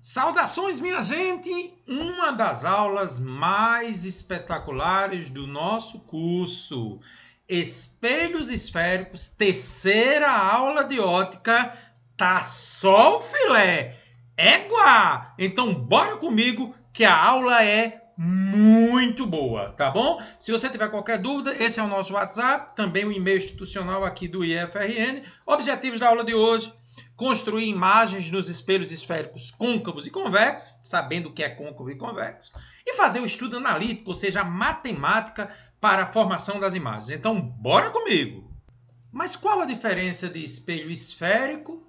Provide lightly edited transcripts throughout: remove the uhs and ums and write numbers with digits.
Saudações, minha gente! Uma das aulas mais espetaculares do nosso curso, Espelhos Esféricos, terceira aula de ótica, tá só o filé. Égua! Então bora comigo que a aula é muito boa, tá bom? Se você tiver qualquer dúvida, esse é o nosso WhatsApp, também o e-mail institucional aqui do IFRN. Objetivos da aula de hoje: construir imagens nos espelhos esféricos côncavos e convexos, sabendo o que é côncavo e convexo, e fazer o estudo analítico, ou seja, a matemática para a formação das imagens. Então, bora comigo! Mas qual a diferença de espelho esférico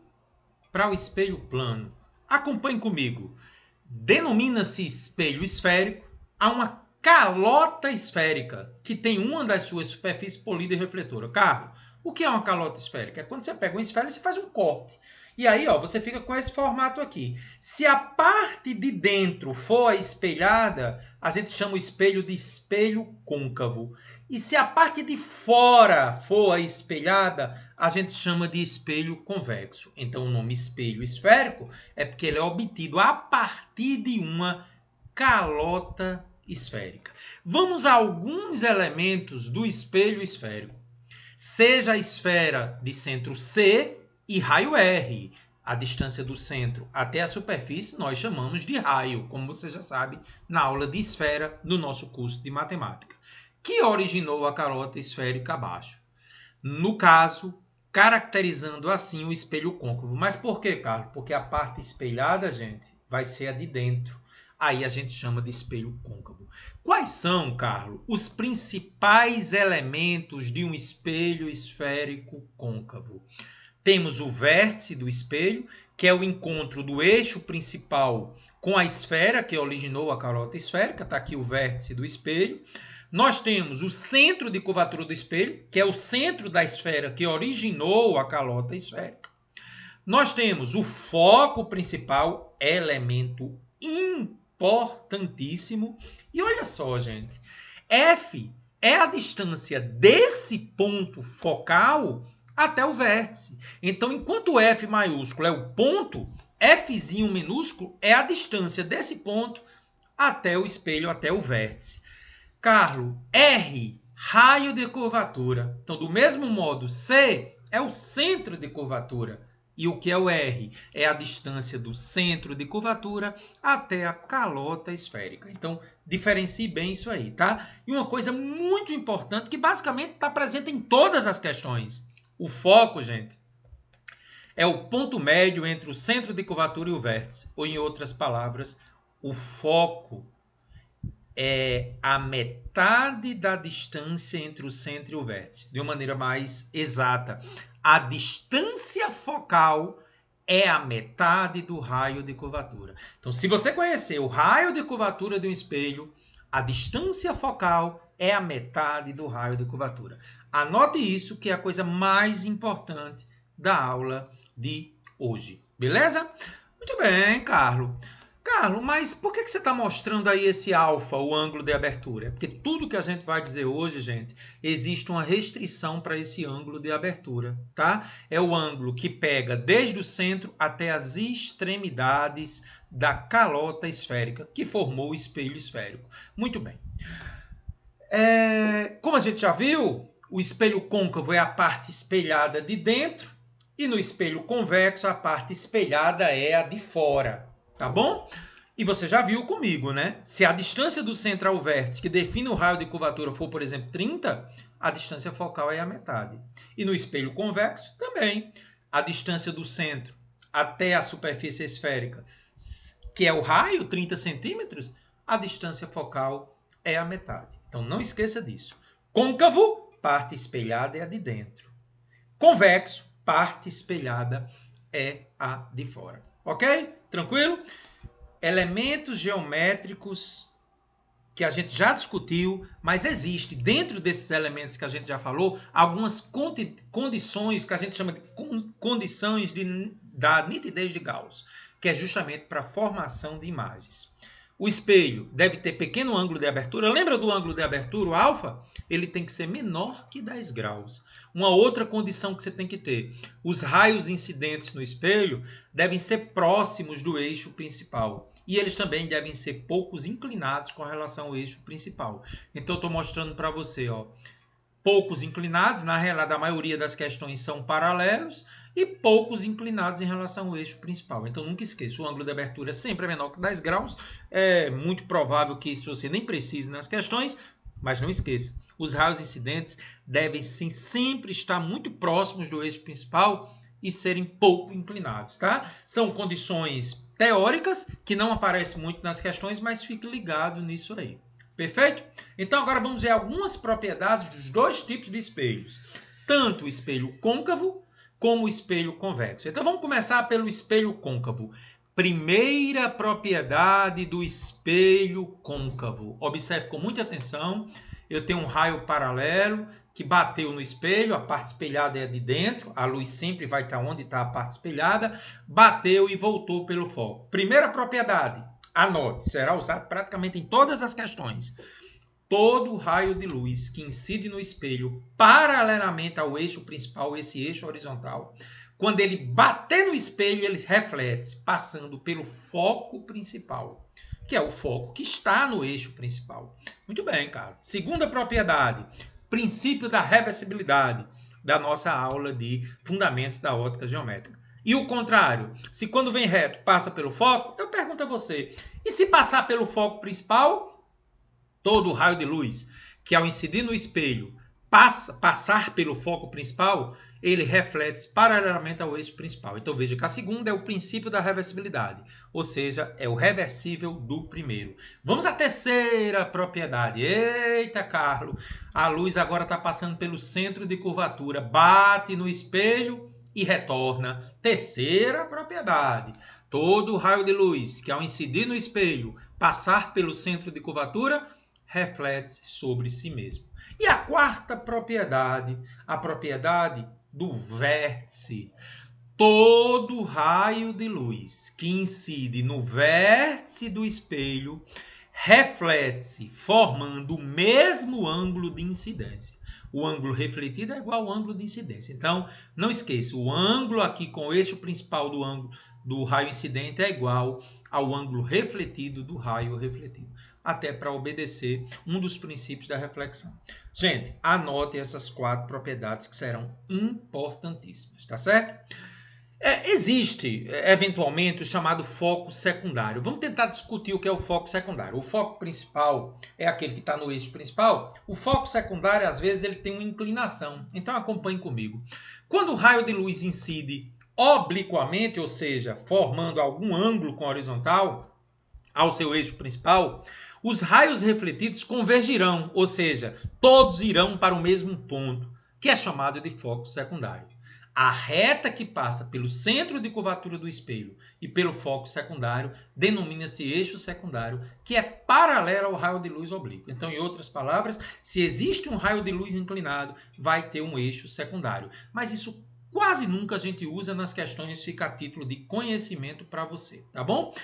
para o espelho plano? Acompanhe comigo. Denomina-se espelho esférico a uma calota esférica que tem uma das suas superfícies polida e refletora. Carlos, o que é uma calota esférica? É quando você pega uma esfera e você faz um corte. E aí, ó, você fica com esse formato aqui. Se a parte de dentro for espelhada, a gente chama o espelho de espelho côncavo. E se a parte de fora for espelhada, a gente chama de espelho convexo. Então, o nome espelho esférico é porque ele é obtido a partir de uma calota esférica. Vamos a alguns elementos do espelho esférico. Seja a esfera de centro C e raio R. A distância do centro até a superfície nós chamamos de raio, como você já sabe na aula de esfera do nosso curso de matemática, que originou a calota esférica abaixo. No caso, caracterizando assim o espelho côncavo. Mas por que, Carlos? Porque a parte espelhada, gente, vai ser a de dentro. Aí a gente chama de espelho côncavo. Quais são, Carlos, os principais elementos de um espelho esférico côncavo? Temos o vértice do espelho, que é o encontro do eixo principal com a esfera que originou a calota esférica. Está aqui o vértice do espelho. Nós temos o centro de curvatura do espelho, que é o centro da esfera que originou a calota esférica. Nós temos o foco principal, elemento importantíssimo. E olha só, gente, F é a distância desse ponto focal até o vértice. Então, enquanto F maiúsculo é o ponto, Fzinho minúsculo é a distância desse ponto até o espelho, até o vértice. Carlos, R, raio de curvatura. Então, do mesmo modo, C é o centro de curvatura. E o que é o R? É a distância do centro de curvatura até a calota esférica. Então, diferencie bem isso aí, tá? E uma coisa muito importante que basicamente está presente em todas as questões. O foco, gente, é o ponto médio entre o centro de curvatura e o vértice. Ou, em outras palavras, o foco é a metade da distância entre o centro e o vértice. De uma maneira mais exata, a distância focal é a metade do raio de curvatura. Então, se você conhecer o raio de curvatura de um espelho, a distância focal é a metade do raio de curvatura. Anote isso, que é a coisa mais importante da aula de hoje. Beleza? Muito bem, Carlos. Carlos, mas por que você está mostrando aí esse alfa, o ângulo de abertura? Porque tudo que a gente vai dizer hoje, gente, existe uma restrição para esse ângulo de abertura, tá? É o ângulo que pega desde o centro até as extremidades da calota esférica, que formou o espelho esférico. Muito bem. Como a gente já viu, o espelho côncavo é a parte espelhada de dentro e no espelho convexo a parte espelhada é a de fora, tá bom? E você já viu comigo, né? Se a distância do centro ao vértice, que define o raio de curvatura, for, por exemplo, 30, a distância focal é a metade. E no espelho convexo, também. A distância do centro até a superfície esférica, que é o raio, 30 centímetros, a distância focal é a metade. Então, não esqueça disso. Côncavo, parte espelhada é a de dentro. Convexo, parte espelhada é a de fora. Ok? Tranquilo? Elementos geométricos que a gente já discutiu, mas existe dentro desses elementos que a gente já falou algumas condições que a gente chama de condições da nitidez de Gauss, que é justamente para a formação de imagens. O espelho deve ter pequeno ângulo de abertura. Lembra do ângulo de abertura, o alfa? Ele tem que ser menor que 10 graus. Uma outra condição que você tem que ter: os raios incidentes no espelho devem ser próximos do eixo principal. E eles também devem ser poucos inclinados com relação ao eixo principal. Então, eu estou mostrando para você, ó, poucos inclinados, na realidade a maioria das questões são paralelos, e poucos inclinados em relação ao eixo principal. Então nunca esqueça, o ângulo de abertura sempre é menor que 10 graus, é muito provável que isso você nem precise nas questões, mas não esqueça, os raios incidentes devem sim, sempre estar muito próximos do eixo principal e serem pouco inclinados, tá? São condições teóricas que não aparecem muito nas questões, mas fique ligado nisso aí. Perfeito? Então agora vamos ver algumas propriedades dos dois tipos de espelhos. Tanto o espelho côncavo como o espelho convexo. Então vamos começar pelo espelho côncavo. Primeira propriedade do espelho côncavo. Observe com muita atenção. Eu tenho um raio paralelo que bateu no espelho, a parte espelhada é de dentro, a luz sempre vai estar onde está a parte espelhada, bateu e voltou pelo foco. Primeira propriedade. Anote, será usado praticamente em todas as questões. Todo raio de luz que incide no espelho paralelamente ao eixo principal, esse eixo horizontal, quando ele bater no espelho, ele reflete, passando pelo foco principal, que é o foco que está no eixo principal. Muito bem, cara. Segunda propriedade, princípio da reversibilidade da nossa aula de fundamentos da ótica geométrica. E o contrário, se quando vem reto passa pelo foco, eu pergunto a você, e se passar pelo foco principal, todo raio de luz que ao incidir no espelho passar pelo foco principal, ele reflete paralelamente ao eixo principal. Então veja que a segunda é o princípio da reversibilidade, ou seja, é o reversível do primeiro. Vamos à terceira propriedade. Eita, Carlos, a luz agora está passando pelo centro de curvatura, bate no espelho e retorna. Terceira propriedade. Todo raio de luz que ao incidir no espelho passar pelo centro de curvatura, reflete sobre si mesmo. E a quarta propriedade, a propriedade do vértice. Todo raio de luz que incide no vértice do espelho reflete-se, formando o mesmo ângulo de incidência. O ângulo refletido é igual ao ângulo de incidência. Então, não esqueça, o ângulo aqui com o eixo principal do ângulo do raio incidente é igual ao ângulo refletido do raio refletido, até para obedecer um dos princípios da reflexão. Gente, anote essas quatro propriedades que serão importantíssimas, tá certo? Existe, eventualmente, o chamado foco secundário. Vamos tentar discutir o que é o foco secundário. O foco principal é aquele que está no eixo principal. O foco secundário, às vezes, ele tem uma inclinação. Então, acompanhe comigo. Quando o raio de luz incide obliquamente, ou seja, formando algum ângulo com a horizontal ao seu eixo principal, os raios refletidos convergirão, ou seja, todos irão para o mesmo ponto, que é chamado de foco secundário. A reta que passa pelo centro de curvatura do espelho e pelo foco secundário denomina-se eixo secundário, que é paralelo ao raio de luz oblíquo. Então, em outras palavras, se existe um raio de luz inclinado, vai ter um eixo secundário. Mas isso quase nunca a gente usa nas questões, fica a título de conhecimento para você, tá bom?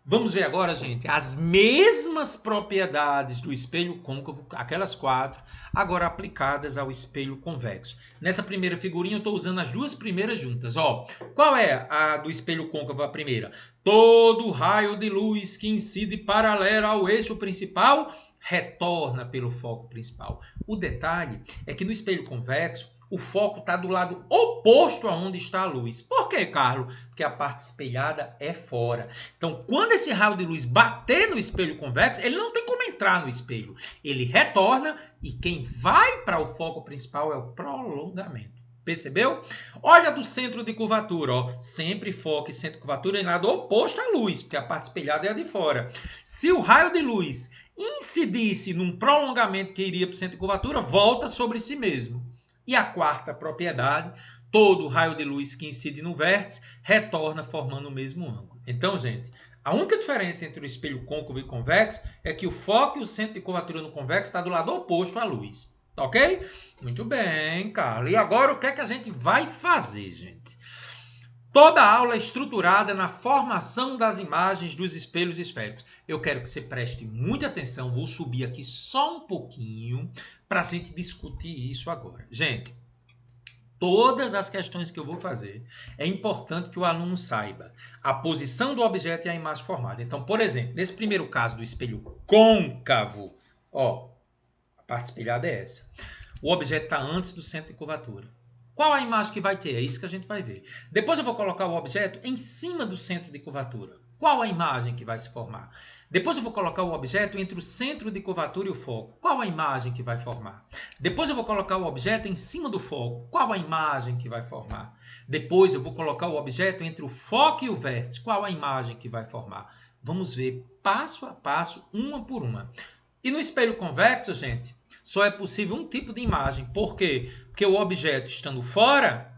Vamos ver agora, gente, as mesmas propriedades do espelho côncavo, aquelas quatro, agora aplicadas ao espelho convexo. Nessa primeira figurinha eu estou usando as duas primeiras juntas. Ó, qual é a do espelho côncavo, a primeira? Todo raio de luz que incide paralelo ao eixo principal retorna pelo foco principal. O detalhe é que no espelho convexo, o foco está do lado oposto a onde está a luz. Por quê, Carlos? Porque a parte espelhada é fora. Então, quando esse raio de luz bater no espelho convexo, ele não tem como entrar no espelho. Ele retorna e quem vai para o foco principal é o prolongamento. Percebeu? Olha do centro de curvatura, ó. Sempre foco e centro de curvatura em lado oposto à luz, porque a parte espelhada é a de fora. Se o raio de luz incidisse num prolongamento que iria para o centro de curvatura, volta sobre si mesmo. E a quarta propriedade, todo raio de luz que incide no vértice retorna formando o mesmo ângulo. Então, gente, a única diferença entre o espelho côncavo e convexo é que o foco e o centro de curvatura no convexo está do lado oposto à luz. Tá ok? Muito bem, Carlos. E agora o que é que a gente vai fazer, gente? Toda a aula é estruturada na formação das imagens dos espelhos esféricos. Eu quero que você preste muita atenção, vou subir aqui só um pouquinho para a gente discutir isso agora. Gente, todas as questões que eu vou fazer, é importante que o aluno saiba a posição do objeto e a imagem formada. Então, por exemplo, nesse primeiro caso do espelho côncavo, ó, a parte espelhada é essa. O objeto está antes do centro de curvatura. Qual a imagem que vai ter? É isso que a gente vai ver. Depois eu vou colocar o objeto em cima do centro de curvatura. Qual a imagem que vai se formar? Depois eu vou colocar o objeto entre o centro de curvatura e o foco. Qual a imagem que vai formar? Depois eu vou colocar o objeto em cima do foco. Qual a imagem que vai formar? Depois eu vou colocar o objeto entre o foco e o vértice. Qual a imagem que vai formar? Vamos ver passo a passo, uma por uma. E no espelho convexo, gente, só é possível um tipo de imagem. Por quê? Porque o objeto estando fora,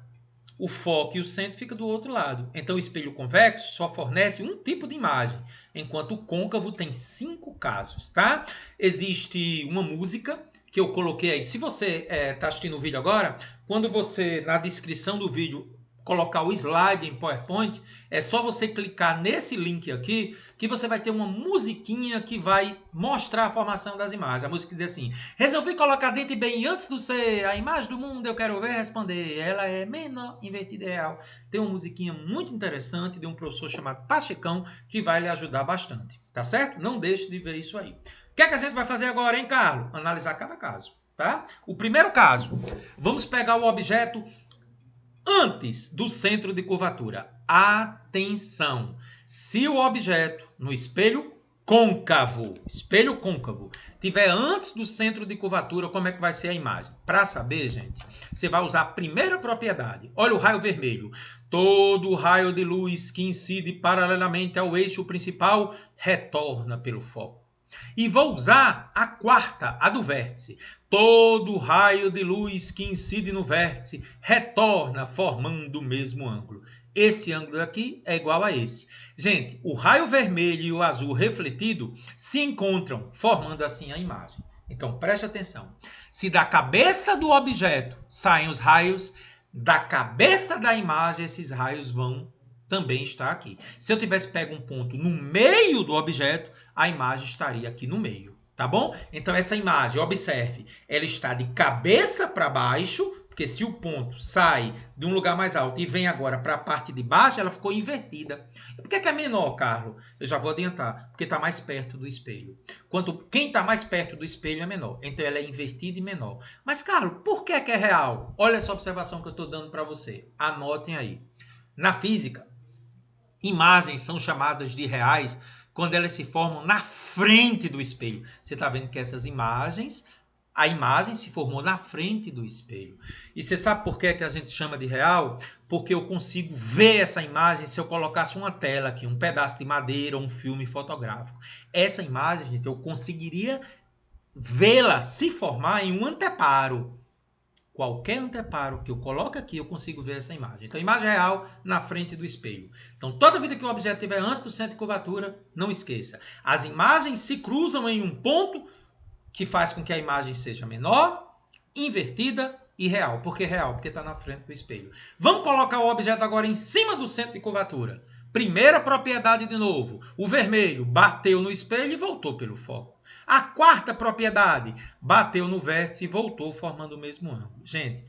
o foco e o centro ficam do outro lado. Então, o espelho convexo só fornece um tipo de imagem, enquanto o côncavo tem 5 casos, tá? Existe uma música que eu coloquei aí. Se você está assistindo o vídeo agora, quando você, na descrição do vídeo, colocar o slide em PowerPoint, é só você clicar nesse link aqui que você vai ter uma musiquinha que vai mostrar a formação das imagens. A música diz assim: resolvi colocar dentro e bem antes do ser a imagem do mundo, eu quero ver responder. Ela é menor, invertida e real. Tem uma musiquinha muito interessante de um professor chamado Pachecão que vai lhe ajudar bastante, tá certo? Não deixe de ver isso aí. O que é que a gente vai fazer agora, hein, Carlos? Analisar cada caso, tá? O primeiro caso, vamos pegar o objeto antes do centro de curvatura. Atenção! Se o objeto no espelho côncavo tiver antes do centro de curvatura, como é que vai ser a imagem? Para saber, gente, você vai usar a primeira propriedade. Olha o raio vermelho. Todo raio de luz que incide paralelamente ao eixo principal retorna pelo foco. E vou usar a quarta, a do vértice. Todo raio de luz que incide no vértice retorna formando o mesmo ângulo. Esse ângulo aqui é igual a esse. Gente, o raio vermelho e o azul refletido se encontram, formando assim a imagem. Então, preste atenção. Se da cabeça do objeto saem os raios, da cabeça da imagem esses raios vão também está aqui. Se eu tivesse pego um ponto no meio do objeto, a imagem estaria aqui no meio, tá bom? Então, essa imagem, observe, ela está de cabeça para baixo, porque se o ponto sai de um lugar mais alto e vem agora para a parte de baixo, ela ficou invertida. E por que é menor, Carlos? Eu já vou adiantar, porque está mais perto do espelho. Quem está mais perto do espelho é menor, então ela é invertida e menor. Mas, Carlos, por que é real? Olha essa observação que eu estou dando para você. Anotem aí. Na física, imagens são chamadas de reais quando elas se formam na frente do espelho. Você está vendo que essas imagens, a imagem se formou na frente do espelho. E você sabe por que a gente chama de real? Porque eu consigo ver essa imagem se eu colocasse uma tela aqui, um pedaço de madeira ou um filme fotográfico. Essa imagem, gente, eu conseguiria vê-la se formar em um anteparo. Qualquer anteparo que eu coloque aqui, eu consigo ver essa imagem. Então, imagem real na frente do espelho. Então, toda vida que o objeto estiver antes do centro de curvatura, não esqueça. As imagens se cruzam em um ponto que faz com que a imagem seja menor, invertida e real. Por que real? Porque está na frente do espelho. Vamos colocar o objeto agora em cima do centro de curvatura. Primeira propriedade de novo. O vermelho bateu no espelho e voltou pelo foco. A quarta propriedade, bateu no vértice e voltou formando o mesmo ângulo. Gente,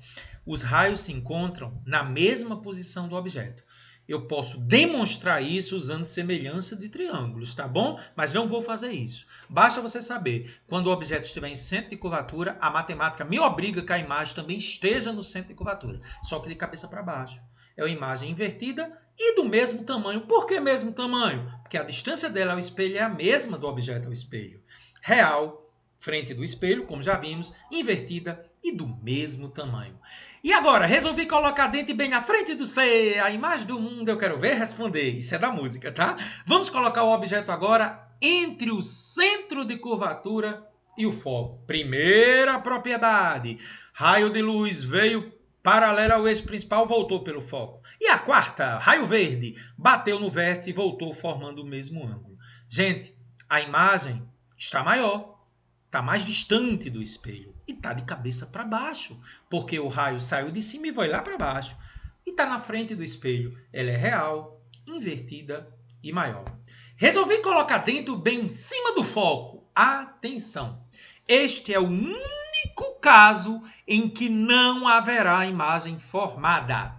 os raios se encontram na mesma posição do objeto. Eu posso demonstrar isso usando semelhança de triângulos, tá bom? Mas não vou fazer isso. Basta você saber, quando o objeto estiver em centro de curvatura, a matemática me obriga que a imagem também esteja no centro de curvatura, só que de cabeça para baixo. É uma imagem invertida e do mesmo tamanho. Por que mesmo tamanho? Porque a distância dela ao espelho é a mesma do objeto ao espelho. Real, frente do espelho, como já vimos, invertida e do mesmo tamanho. E agora, resolvi colocar dentro e bem na frente do C, a imagem do mundo, eu quero ver responder. Isso é da música, tá? Vamos colocar o objeto agora entre o centro de curvatura e o foco. Primeira propriedade, raio de luz veio paralelo ao eixo principal, voltou pelo foco. E a quarta, raio verde, bateu no vértice e voltou formando o mesmo ângulo. Gente, a imagem está maior, está mais distante do espelho e está de cabeça para baixo, porque o raio saiu de cima e foi lá para baixo. e está na frente do espelho. Ela é real, invertida e maior. Resolvi colocar dentro bem em cima do foco. Atenção! Este é o único caso em que não haverá imagem formada.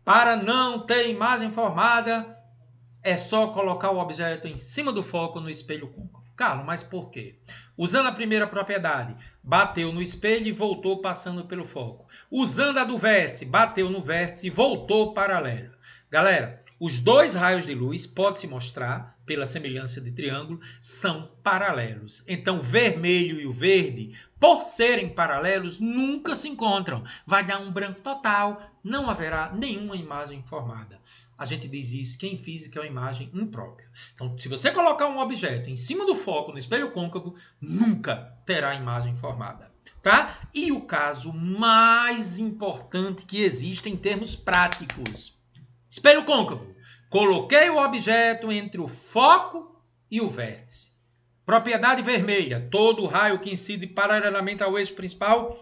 Para não ter imagem formada, é só colocar o objeto em cima do foco no espelho côncavo. Carlos, mas por quê? Usando a primeira propriedade, bateu no espelho e voltou passando pelo foco. Usando a do vértice, bateu no vértice e voltou paralelo. Galera, os dois raios de luz, pode-se mostrar, pela semelhança de triângulo, são paralelos. Então, o vermelho e o verde, por serem paralelos, nunca se encontram. Vai dar um branco total, não haverá nenhuma imagem formada. A gente diz isso que em física é uma imagem imprópria. Então, se você colocar um objeto em cima do foco no espelho côncavo, nunca terá imagem formada. Tá? E o caso mais importante que existe em termos práticos. Espelho côncavo. Coloquei o objeto entre o foco e o vértice. Propriedade vermelha. Todo raio que incide paralelamente ao eixo principal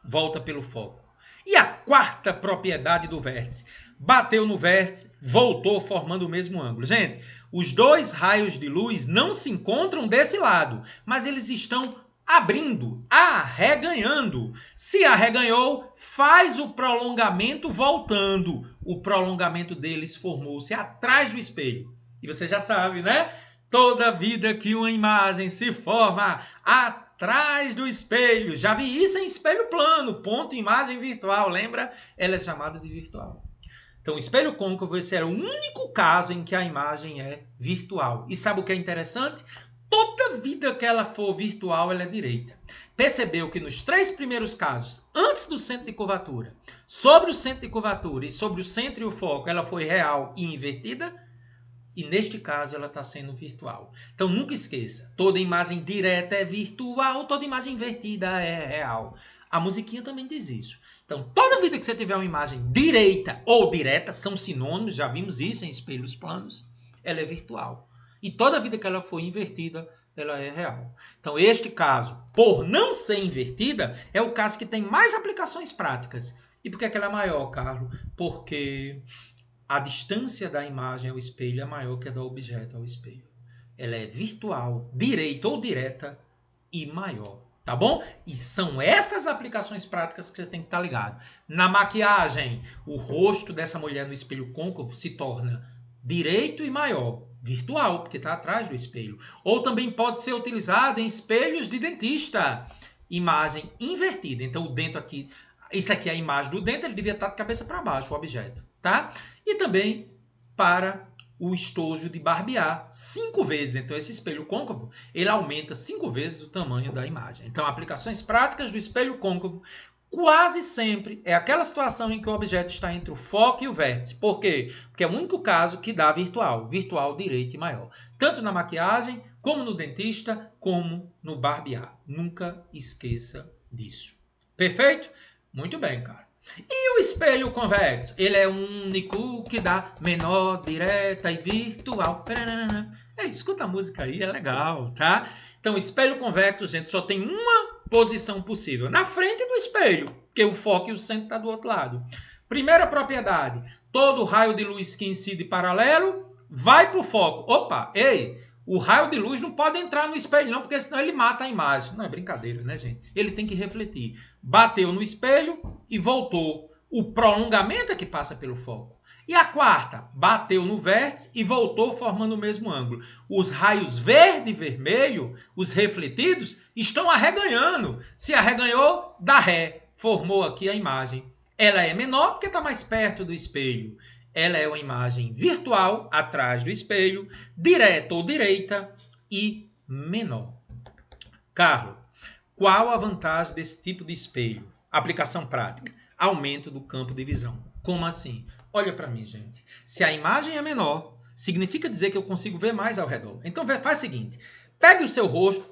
volta pelo foco. E a quarta propriedade do vértice. Bateu no vértice, voltou formando o mesmo ângulo. Gente, os dois raios de luz não se encontram desse lado, mas eles estão abrindo, arreganhando. Se arreganhou, faz o prolongamento voltando. O prolongamento deles formou-se atrás do espelho. E você já sabe, né? Toda vida que uma imagem se forma atrás do espelho. Já vi isso em espelho plano, ponto imagem virtual. Lembra? Ela é chamada de virtual. Então, o espelho côncavo, esse era o único caso em que a imagem é virtual. E sabe o que é interessante? Toda vida que ela for virtual, ela é direita. Percebeu que nos três primeiros casos, antes do centro de curvatura, sobre o centro de curvatura e sobre o centro e o foco, ela foi real e invertida? E neste caso, ela está sendo virtual. Então, nunca esqueça, toda imagem direta é virtual, toda imagem invertida é real. A musiquinha também diz isso. Então, toda vida que você tiver uma imagem direita ou direta, são sinônimos, já vimos isso em espelhos planos, ela é virtual. E toda vida que ela for invertida, ela é real. Então, este caso, por não ser invertida, é o caso que tem mais aplicações práticas. E por que ela é maior, Carlos? Porque a distância da imagem ao espelho é maior que a do objeto ao espelho. Ela é virtual, direita ou direta e maior. Tá bom? E são essas aplicações práticas que você tem que estar ligado. Na maquiagem, o rosto dessa mulher no espelho côncavo se torna direito e maior. Virtual, porque está atrás do espelho. Ou também pode ser utilizado em espelhos de dentista. Imagem invertida. Então, o dente aqui, isso aqui é a imagem do dente, ele devia estar de cabeça para baixo, o objeto. Tá? E também para o estojo de barbear 5 vezes. Então, esse espelho côncavo, ele aumenta 5 vezes o tamanho da imagem. Então, aplicações práticas do espelho côncavo quase sempre é aquela situação em que o objeto está entre o foco e o vértice. Por quê? Porque é o único caso que dá virtual. Virtual direito e maior. Tanto na maquiagem, como no dentista, como no barbear. Nunca esqueça disso. Perfeito? Muito bem, cara. E o espelho convexo? Ele é o único que dá menor, direta e virtual. Escuta a música aí, é legal, tá? Então, espelho convexo, gente, só tem uma posição possível. Na frente do espelho, porque o foco e o centro estão do outro lado. Primeira propriedade, todo raio de luz que incide paralelo vai para o foco. Opa, ei, o raio de luz não pode entrar no espelho não, porque senão ele mata a imagem. Não é brincadeira, né, gente? Ele tem que refletir. Bateu no espelho e voltou. O prolongamento é que passa pelo foco. E a quarta, bateu no vértice e voltou formando o mesmo ângulo. Os raios verde e vermelho, os refletidos, estão arreganhando. Se arreganhou, dá ré. Formou aqui a imagem. Ela é menor porque está mais perto do espelho. Ela é uma imagem virtual, atrás do espelho, direta ou direita e menor. Carlos, qual a vantagem desse tipo de espelho? Aplicação prática. Aumento do campo de visão. Como assim? Olha para mim, gente. Se a imagem é menor, significa dizer que eu consigo ver mais ao redor. Então faz o seguinte. Pegue o seu rosto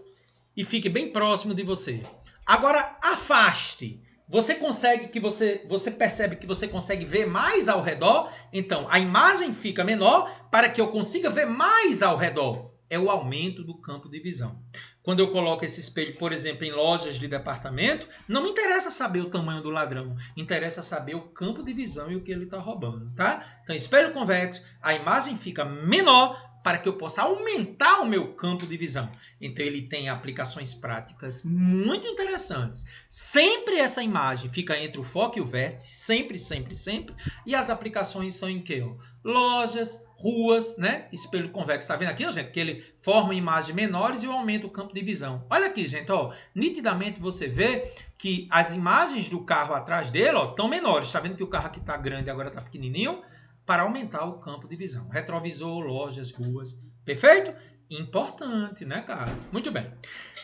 e fique bem próximo de você. Agora afaste. Você percebe que você consegue ver mais ao redor? Então, a imagem fica menor para que eu consiga ver mais ao redor. é o aumento do campo de visão. Quando eu coloco esse espelho, por exemplo, em lojas de departamento, não me interessa saber o tamanho do ladrão, interessa saber o campo de visão e o que ele está roubando, tá? Então, espelho convexo, a imagem fica menor para que eu possa aumentar o meu campo de visão. Então, ele tem aplicações práticas muito interessantes. Sempre essa imagem fica entre o foco e o vértice, sempre, sempre, sempre. E as aplicações são em quê? Lojas, ruas, né? Espelho convexo, tá vendo aqui, ó, gente? Que ele forma imagens menores e aumenta o campo de visão. Olha aqui, gente, ó. Nitidamente você vê que as imagens do carro atrás dele, ó, estão menores. Tá vendo que o carro aqui tá grande e agora tá pequenininho? Para aumentar o campo de visão. Retrovisor, lojas, ruas. Perfeito? Importante, né, cara? Muito bem.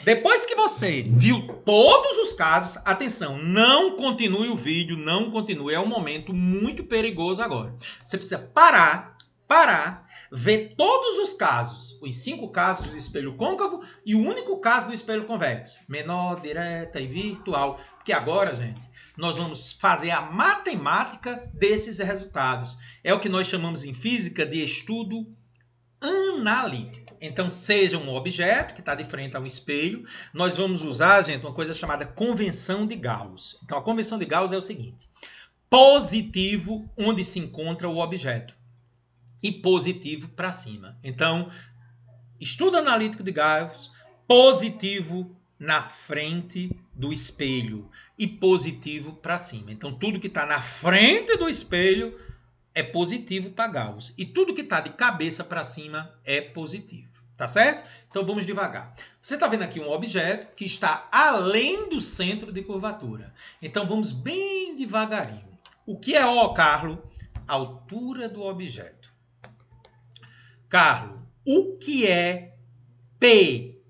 Depois que você viu todos os casos, atenção, não continue o vídeo, não continue. É um momento muito perigoso agora. Você precisa parar, ver todos os casos, os 5 casos do espelho côncavo e o único caso do espelho convexo. Menor, direta e virtual. Porque agora, gente, nós vamos fazer a matemática desses resultados. É o que nós chamamos em física de estudo analítico. Então, seja um objeto que está de frente a um espelho, nós vamos usar, gente, uma coisa chamada convenção de Gauss. Então, a convenção de Gauss é o seguinte: positivo onde se encontra o objeto e positivo para cima. Então, estudo analítico de Gauss, positivo na frente do espelho e positivo para cima. Então, tudo que está na frente do espelho é positivo para Gauss. E tudo que está de cabeça para cima é positivo. Tá certo? Então vamos devagar. Você está vendo aqui um objeto que está além do centro de curvatura. Então vamos bem devagarinho. O que é O, Carlos? Altura do objeto. Carlos, o que é P?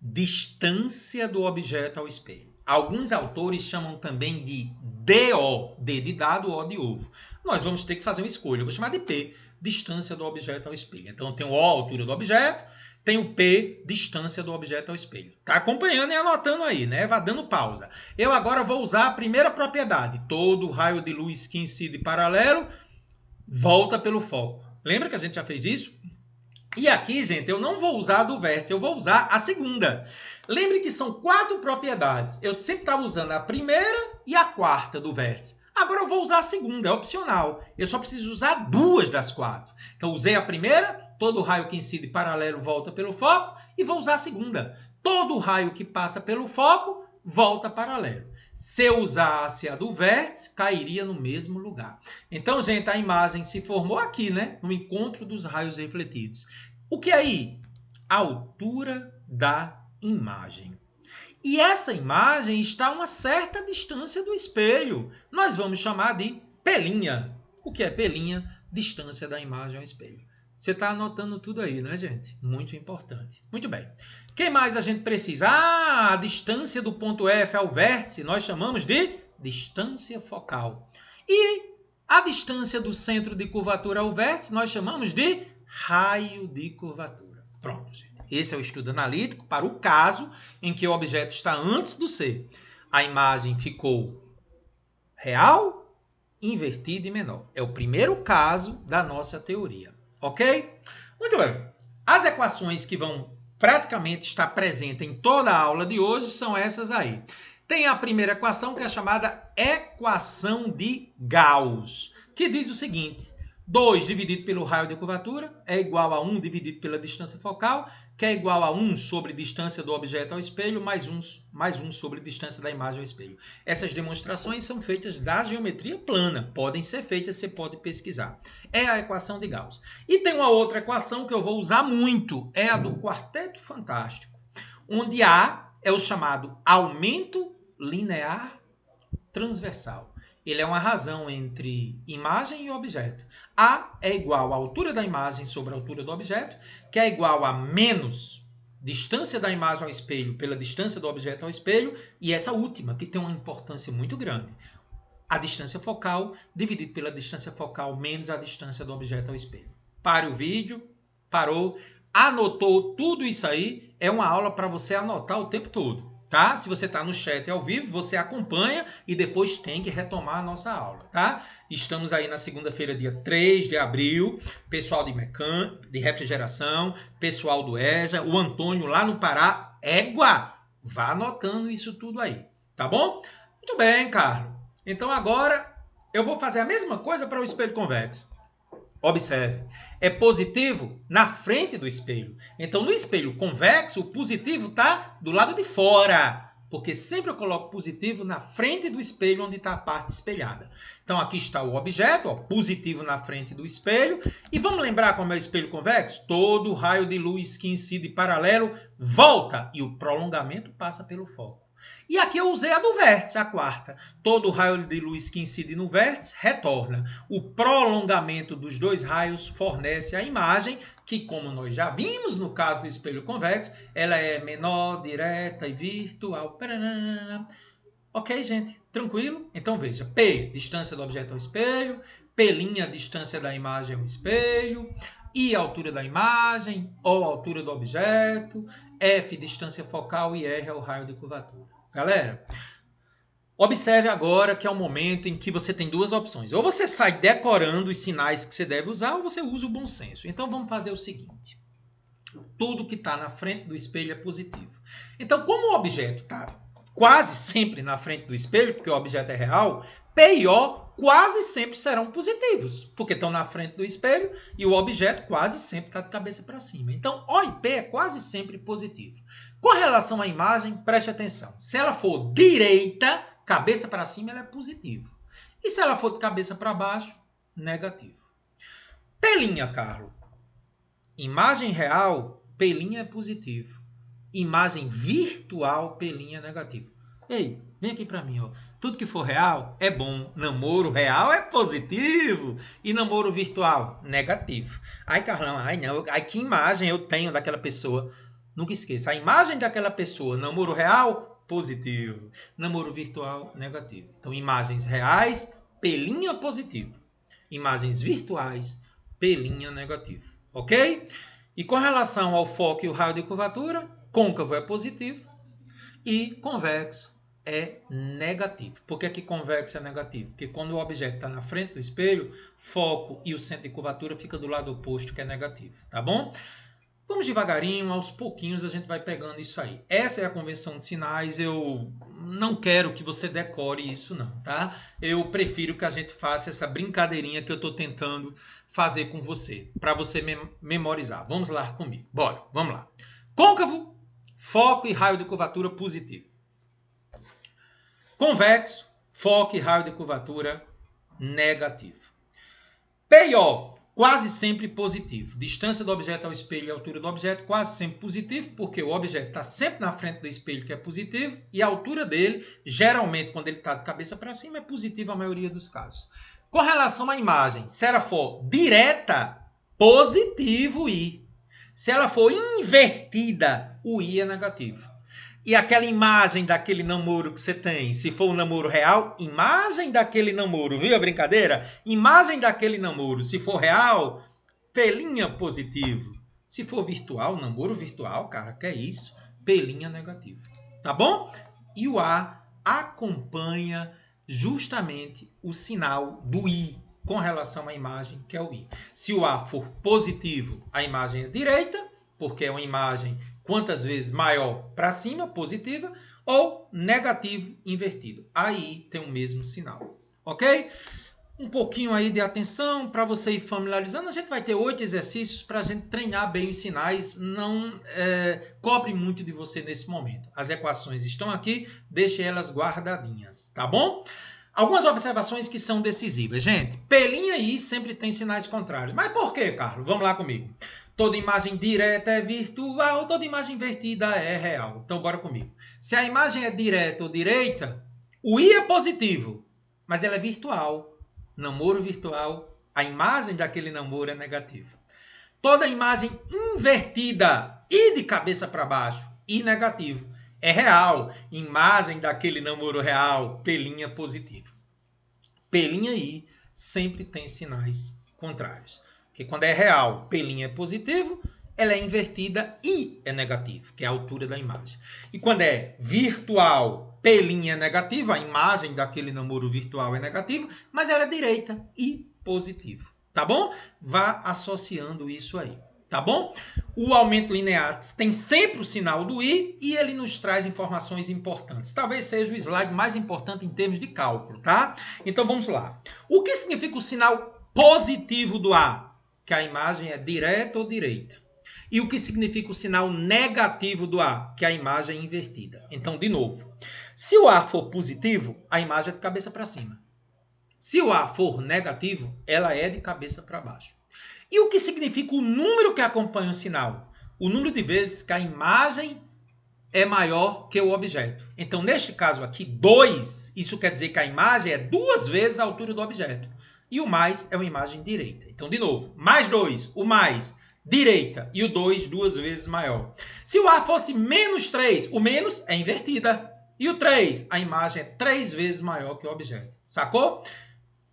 Distância do objeto ao espelho. Alguns autores chamam também de DO, D de dado, O de ovo. Nós vamos ter que fazer uma escolha. Eu vou chamar de P, distância do objeto ao espelho. Então, tem o O, altura do objeto, tem o P, distância do objeto ao espelho. Tá acompanhando e anotando aí, né? Vá dando pausa. Eu agora vou usar a primeira propriedade. Todo raio de luz que incide paralelo volta pelo foco. Lembra que a gente já fez isso? E aqui, gente, eu não vou usar a do vértice, eu vou usar a segunda. Lembre que são 4 propriedades. Eu sempre estava usando a primeira e a quarta do vértice. Agora eu vou usar a segunda, é opcional. Eu só preciso usar 2 das 4. Então, usei a primeira, todo raio que incide paralelo volta pelo foco, e vou usar a segunda. Todo raio que passa pelo foco volta paralelo. Se eu usasse a do vértice, cairia no mesmo lugar. Então, gente, a imagem se formou aqui, né? No encontro dos raios refletidos. O que é aí? A altura da imagem. E essa imagem está a uma certa distância do espelho. Nós vamos chamar de pelinha. O que é pelinha? Distância da imagem ao espelho. Você está anotando tudo aí, né, gente? Muito importante. Muito bem. O que mais a gente precisa? A distância do ponto F ao vértice nós chamamos de distância focal. E a distância do centro de curvatura ao vértice nós chamamos de raio de curvatura. Pronto, gente. Esse é o estudo analítico para o caso em que o objeto está antes do C. A imagem ficou real, invertida e menor. É o primeiro caso da nossa teoria. Ok? Muito bem. As equações que vão praticamente estar presentes em toda a aula de hoje são essas aí. Tem a primeira equação, que é chamada equação de Gauss, que diz o seguinte: 2 dividido pelo raio de curvatura é igual a 1 dividido pela distância focal, que é igual a 1 sobre distância do objeto ao espelho, mais 1 sobre distância da imagem ao espelho. Essas demonstrações são feitas da geometria plana. Podem ser feitas, você pode pesquisar. É a equação de Gauss. E tem uma outra equação que eu vou usar muito, é a do quarteto fantástico, onde A é o chamado aumento linear transversal. Ele é uma razão entre imagem e objeto. A é igual à altura da imagem sobre a altura do objeto, que é igual a menos distância da imagem ao espelho pela distância do objeto ao espelho, e essa última, que tem uma importância muito grande. A distância focal dividido pela distância focal menos a distância do objeto ao espelho. Pare o vídeo, parou, anotou tudo isso aí, é uma aula para você anotar o tempo todo. tá? Se você está no chat ao vivo, você acompanha e depois tem que retomar a nossa aula, tá? Estamos aí na segunda-feira, dia 3 de abril, pessoal de refrigeração, pessoal do EJA, o Antônio lá no Pará, égua, vá anotando isso tudo aí, tá bom? Muito bem, Carlos. Então agora eu vou fazer a mesma coisa para o espelho convexo. Observe, é positivo na frente do espelho. Então, no espelho convexo, o positivo está do lado de fora, porque sempre eu coloco positivo na frente do espelho, onde está a parte espelhada. Então, aqui está o objeto, ó, positivo na frente do espelho. E vamos lembrar como é o espelho convexo? Todo raio de luz que incide paralelo volta e o prolongamento passa pelo foco. E aqui eu usei a do vértice, a quarta. Todo raio de luz que incide no vértice retorna. O prolongamento dos dois raios fornece a imagem, que como nós já vimos no caso do espelho convexo, ela é menor, direta e virtual. Ok, gente? Tranquilo? Então veja, P, distância do objeto ao espelho, P', distância da imagem ao espelho, I, altura da imagem, O, altura do objeto, F, distância focal e R é o raio de curvatura. Galera, observe agora que é o momento em que você tem duas opções. Ou você sai decorando os sinais que você deve usar, ou você usa o bom senso. Então vamos fazer o seguinte. Tudo que está na frente do espelho é positivo. Então, como o objeto está quase sempre na frente do espelho, porque o objeto é real, P e O quase sempre serão positivos, porque estão na frente do espelho e o objeto quase sempre está de cabeça para cima. Então, O e P é quase sempre positivo. Com relação à imagem, preste atenção. Se ela for direita, cabeça para cima, ela é positivo. E se ela for de cabeça para baixo, negativo. P', Carlos. Imagem real, P' é positivo. Imagem virtual, P' é negativo. Ei, vem aqui pra mim, ó. Tudo que for real é bom. Namoro real é positivo. E namoro virtual, negativo. Ai, Carlão, ai não. Ai, que imagem eu tenho daquela pessoa. Nunca esqueça. A imagem daquela pessoa, namoro real, positivo. Namoro virtual, negativo. Então, imagens reais, P' positivo. Imagens virtuais, P' negativo. Ok? E com relação ao foco e o raio de curvatura, côncavo é positivo e convexo é negativo. Por que convexo é negativo? Porque quando o objeto está na frente do espelho, foco e o centro de curvatura fica do lado oposto, que é negativo. Tá bom? Vamos devagarinho, aos pouquinhos a gente vai pegando isso aí. Essa é a convenção de sinais, eu não quero que você decore isso não, tá? Eu prefiro que a gente faça essa brincadeirinha que eu estou tentando fazer com você, para você memorizar. Vamos lá comigo, bora, vamos lá. Côncavo, foco e raio de curvatura positivo. Convexo, foco e raio de curvatura negativo. PO, quase sempre positivo. Distância do objeto ao espelho e altura do objeto, quase sempre positivo, porque o objeto está sempre na frente do espelho, que é positivo, e a altura dele, geralmente, quando ele está de cabeça para cima, é positivo a maioria dos casos. Com relação à imagem, se ela for direta, positivo I. Se ela for invertida, o I é negativo. E aquela imagem daquele namoro que você tem, se for um namoro real, imagem daquele namoro, viu a brincadeira? Imagem daquele namoro, se for real, P' positivo. Se for virtual, namoro virtual, cara, que é isso? P' negativo. Tá bom? E o A acompanha justamente o sinal do I com relação à imagem, que é o I. Se o A for positivo, a imagem é direita, porque é uma imagem quantas vezes maior para cima, positiva, ou negativo, invertido. Aí tem o mesmo sinal, ok? Um pouquinho aí de atenção para você ir familiarizando. A gente vai ter 8 exercícios para a gente treinar bem os sinais. Não cobre muito de você nesse momento. As equações estão aqui, deixe elas guardadinhas, tá bom? Algumas observações que são decisivas. Gente, P' e I sempre tem sinais contrários. Mas por quê, Carlos? Vamos lá comigo. Toda imagem direta é virtual, toda imagem invertida é real. Então, bora comigo. Se a imagem é direta ou direita, o I é positivo, mas ela é virtual. Namoro virtual, a imagem daquele namoro é negativa. Toda imagem invertida e de cabeça para baixo, I negativo, é real. Imagem daquele namoro real, P' positivo. P' I sempre tem sinais contrários. Porque quando é real, P' é positivo ela é invertida e é negativo, que é a altura da imagem. E quando é virtual, P' é negativo, a imagem daquele namoro virtual é negativo, mas ela é direita e positivo. Tá bom? Vá associando isso aí. Tá bom? O aumento linear tem sempre o sinal do i e ele nos traz informações importantes. Talvez seja o slide mais importante em termos de cálculo, tá? Então vamos lá. O que significa o sinal positivo do a? Que a imagem é direta ou direita. E o que significa o sinal negativo do a? Que a imagem é invertida. Então, de novo, se o a for positivo, a imagem é de cabeça para cima. Se o a for negativo, ela é de cabeça para baixo. E o que significa o número que acompanha o sinal? O número de vezes que a imagem é maior que o objeto. Então, neste caso aqui, 2, isso quer dizer que a imagem é 2 vezes a altura do objeto. E o mais é uma imagem direita. Então, de novo, mais 2, o mais, direita, e o 2, 2 vezes maior. Se o A fosse menos 3, o menos é invertida. E o 3, a imagem é 3 vezes maior que o objeto. Sacou?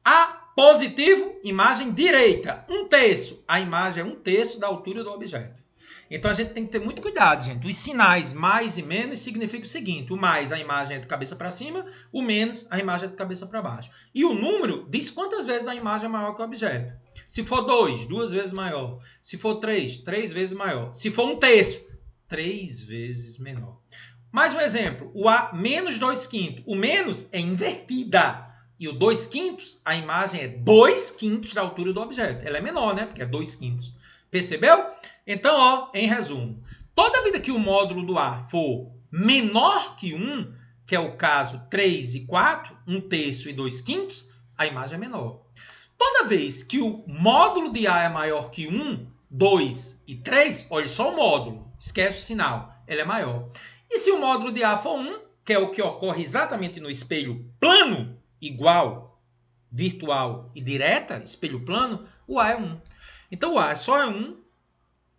A positivo, imagem direita. 1/3, a imagem é 1/3 da altura do objeto. Então a gente tem que ter muito cuidado, gente. Os sinais mais e menos significam o seguinte: o mais, a imagem é de cabeça para cima, o menos, a imagem é de cabeça para baixo. E o número diz quantas vezes a imagem é maior que o objeto. Se for 2, 2 vezes maior. Se for 3, 3 vezes maior. Se for 1/3, 3 vezes menor. Mais um exemplo: o A menos 2/5. O menos é invertida. E o 2/5, a imagem é 2/5 da altura do objeto. Ela é menor, né? Porque é 2/5. Percebeu? Então, ó, em resumo, toda vida que o módulo do A for menor que 1, que é o caso 3 e 4, 1/3 e 2/5, a imagem é menor. Toda vez que o módulo de A é maior que 1, 2 e 3, olha só o módulo, esquece o sinal, ele é maior. E se o módulo de A for 1, que é o que ocorre exatamente no espelho plano, igual, virtual e direta, espelho plano, o A é 1. Então o A só é 1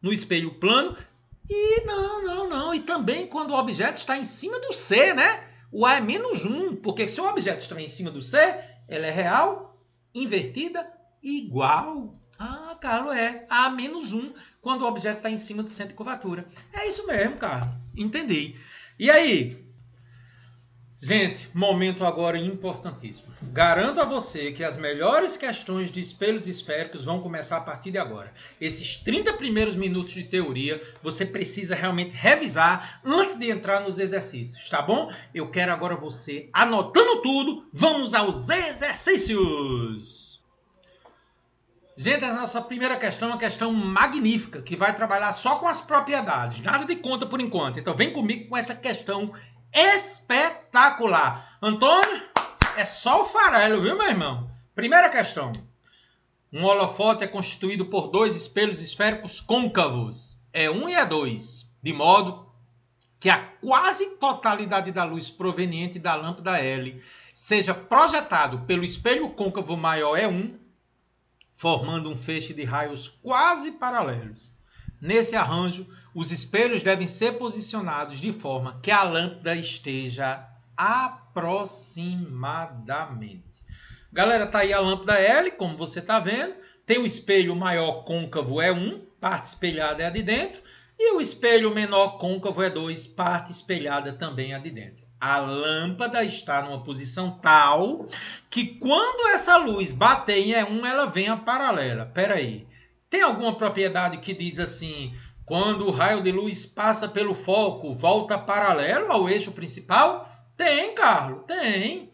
no espelho plano e não. E também quando o objeto está em cima do C, né? O A é menos 1, porque se o objeto estiver em cima do C, ela é real, invertida e igual. Ah, Carlos, é A menos 1 quando o objeto está em cima do centro de curvatura. É isso mesmo, cara. Entendi. E aí? Gente, momento agora importantíssimo. Garanto a você que as melhores questões de espelhos esféricos vão começar a partir de agora. Esses 30 primeiros minutos de teoria, você precisa realmente revisar antes de entrar nos exercícios, tá bom? Eu quero agora você anotando tudo. Vamos aos exercícios! Gente, a nossa primeira questão é uma questão magnífica, que vai trabalhar só com as propriedades. Nada de conta por enquanto. Então vem comigo com essa questão espetacular. Antônio, é só o farelo, viu, meu irmão? Primeira questão. Um holofote é constituído por 2 espelhos esféricos côncavos, E1 e E2, de modo que a quase totalidade da luz proveniente da lâmpada L seja projetado pelo espelho côncavo maior E1, formando um feixe de raios quase paralelos. Nesse arranjo, os espelhos devem ser posicionados de forma que a lâmpada esteja aproximadamente. Galera, tá aí a lâmpada L, como você tá vendo. Tem o espelho maior côncavo E1, parte espelhada é a de dentro. E o espelho menor côncavo E2, parte espelhada também é a de dentro. A lâmpada está numa posição tal que quando essa luz bater em E1, ela venha paralela. Pera aí. Tem alguma propriedade que diz assim, quando o raio de luz passa pelo foco, volta paralelo ao eixo principal? Tem, Carlos, tem.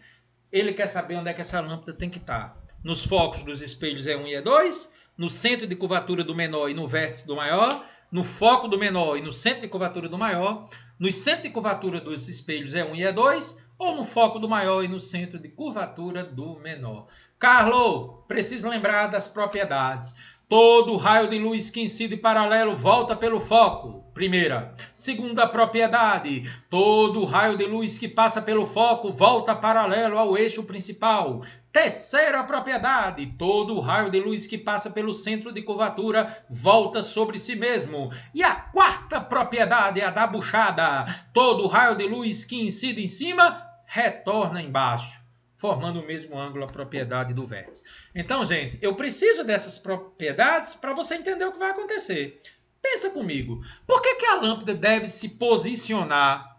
Ele quer saber onde é que essa lâmpada tem que estar. Nos focos dos espelhos E1 e E2, no centro de curvatura do menor e no vértice do maior, no foco do menor e no centro de curvatura do maior, no centro de curvatura dos espelhos E1 e E2, ou no foco do maior e no centro de curvatura do menor. Carlos, preciso lembrar das propriedades. Todo raio de luz que incide paralelo volta pelo foco. Primeira. Segunda propriedade. Todo raio de luz que passa pelo foco volta paralelo ao eixo principal. Terceira propriedade. Todo raio de luz que passa pelo centro de curvatura volta sobre si mesmo. E a quarta propriedade é a da buchada. Todo raio de luz que incide em cima retorna embaixo, formando o mesmo ângulo a propriedade do vértice. Então, gente, eu preciso dessas propriedades para você entender o que vai acontecer. Pensa comigo, por que a lâmpada deve se posicionar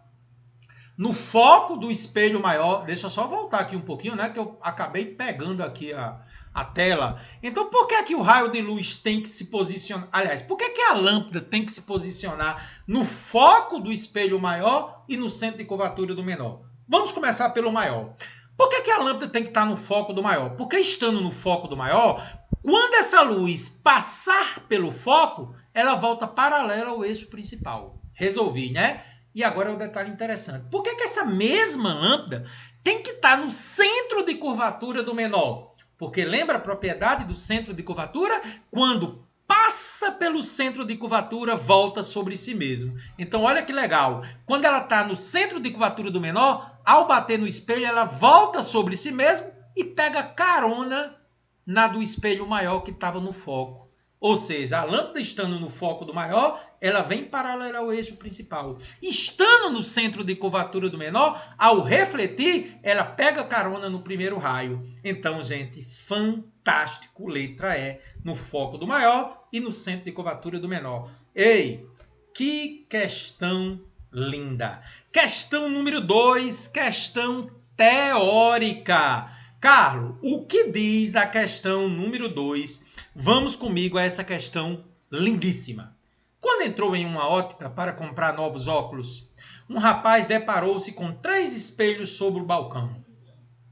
no foco do espelho maior? Deixa eu só voltar aqui um pouquinho, né? Que eu acabei pegando aqui a tela. Então, por que o raio de luz tem que se posicionar? Aliás, por que a lâmpada tem que se posicionar no foco do espelho maior e no centro de curvatura do menor? Vamos começar pelo maior. Por que a lâmpada tem que estar no foco do maior? Porque estando no foco do maior, quando essa luz passar pelo foco, ela volta paralela ao eixo principal. Resolvi, né? E agora é o detalhe interessante. Por que essa mesma lâmpada tem que estar no centro de curvatura do menor? Porque lembra a propriedade do centro de curvatura? Quando passa pelo centro de curvatura, volta sobre si mesmo. Então, olha que legal. Quando ela está no centro de curvatura do menor, ao bater no espelho, ela volta sobre si mesmo e pega carona na do espelho maior que estava no foco. Ou seja, a lâmpada estando no foco do maior, ela vem paralela ao eixo principal. Estando no centro de curvatura do menor, ao refletir, ela pega carona no primeiro raio. Então, gente, fantástico, letra E, no foco do maior e no centro de curvatura do menor. Ei, que questão linda! Questão número 2, questão teórica. Carlos, o que diz a questão número 2? Vamos comigo a essa questão lindíssima. Quando entrou em uma ótica para comprar novos óculos, um rapaz deparou-se com 3 espelhos sobre o balcão.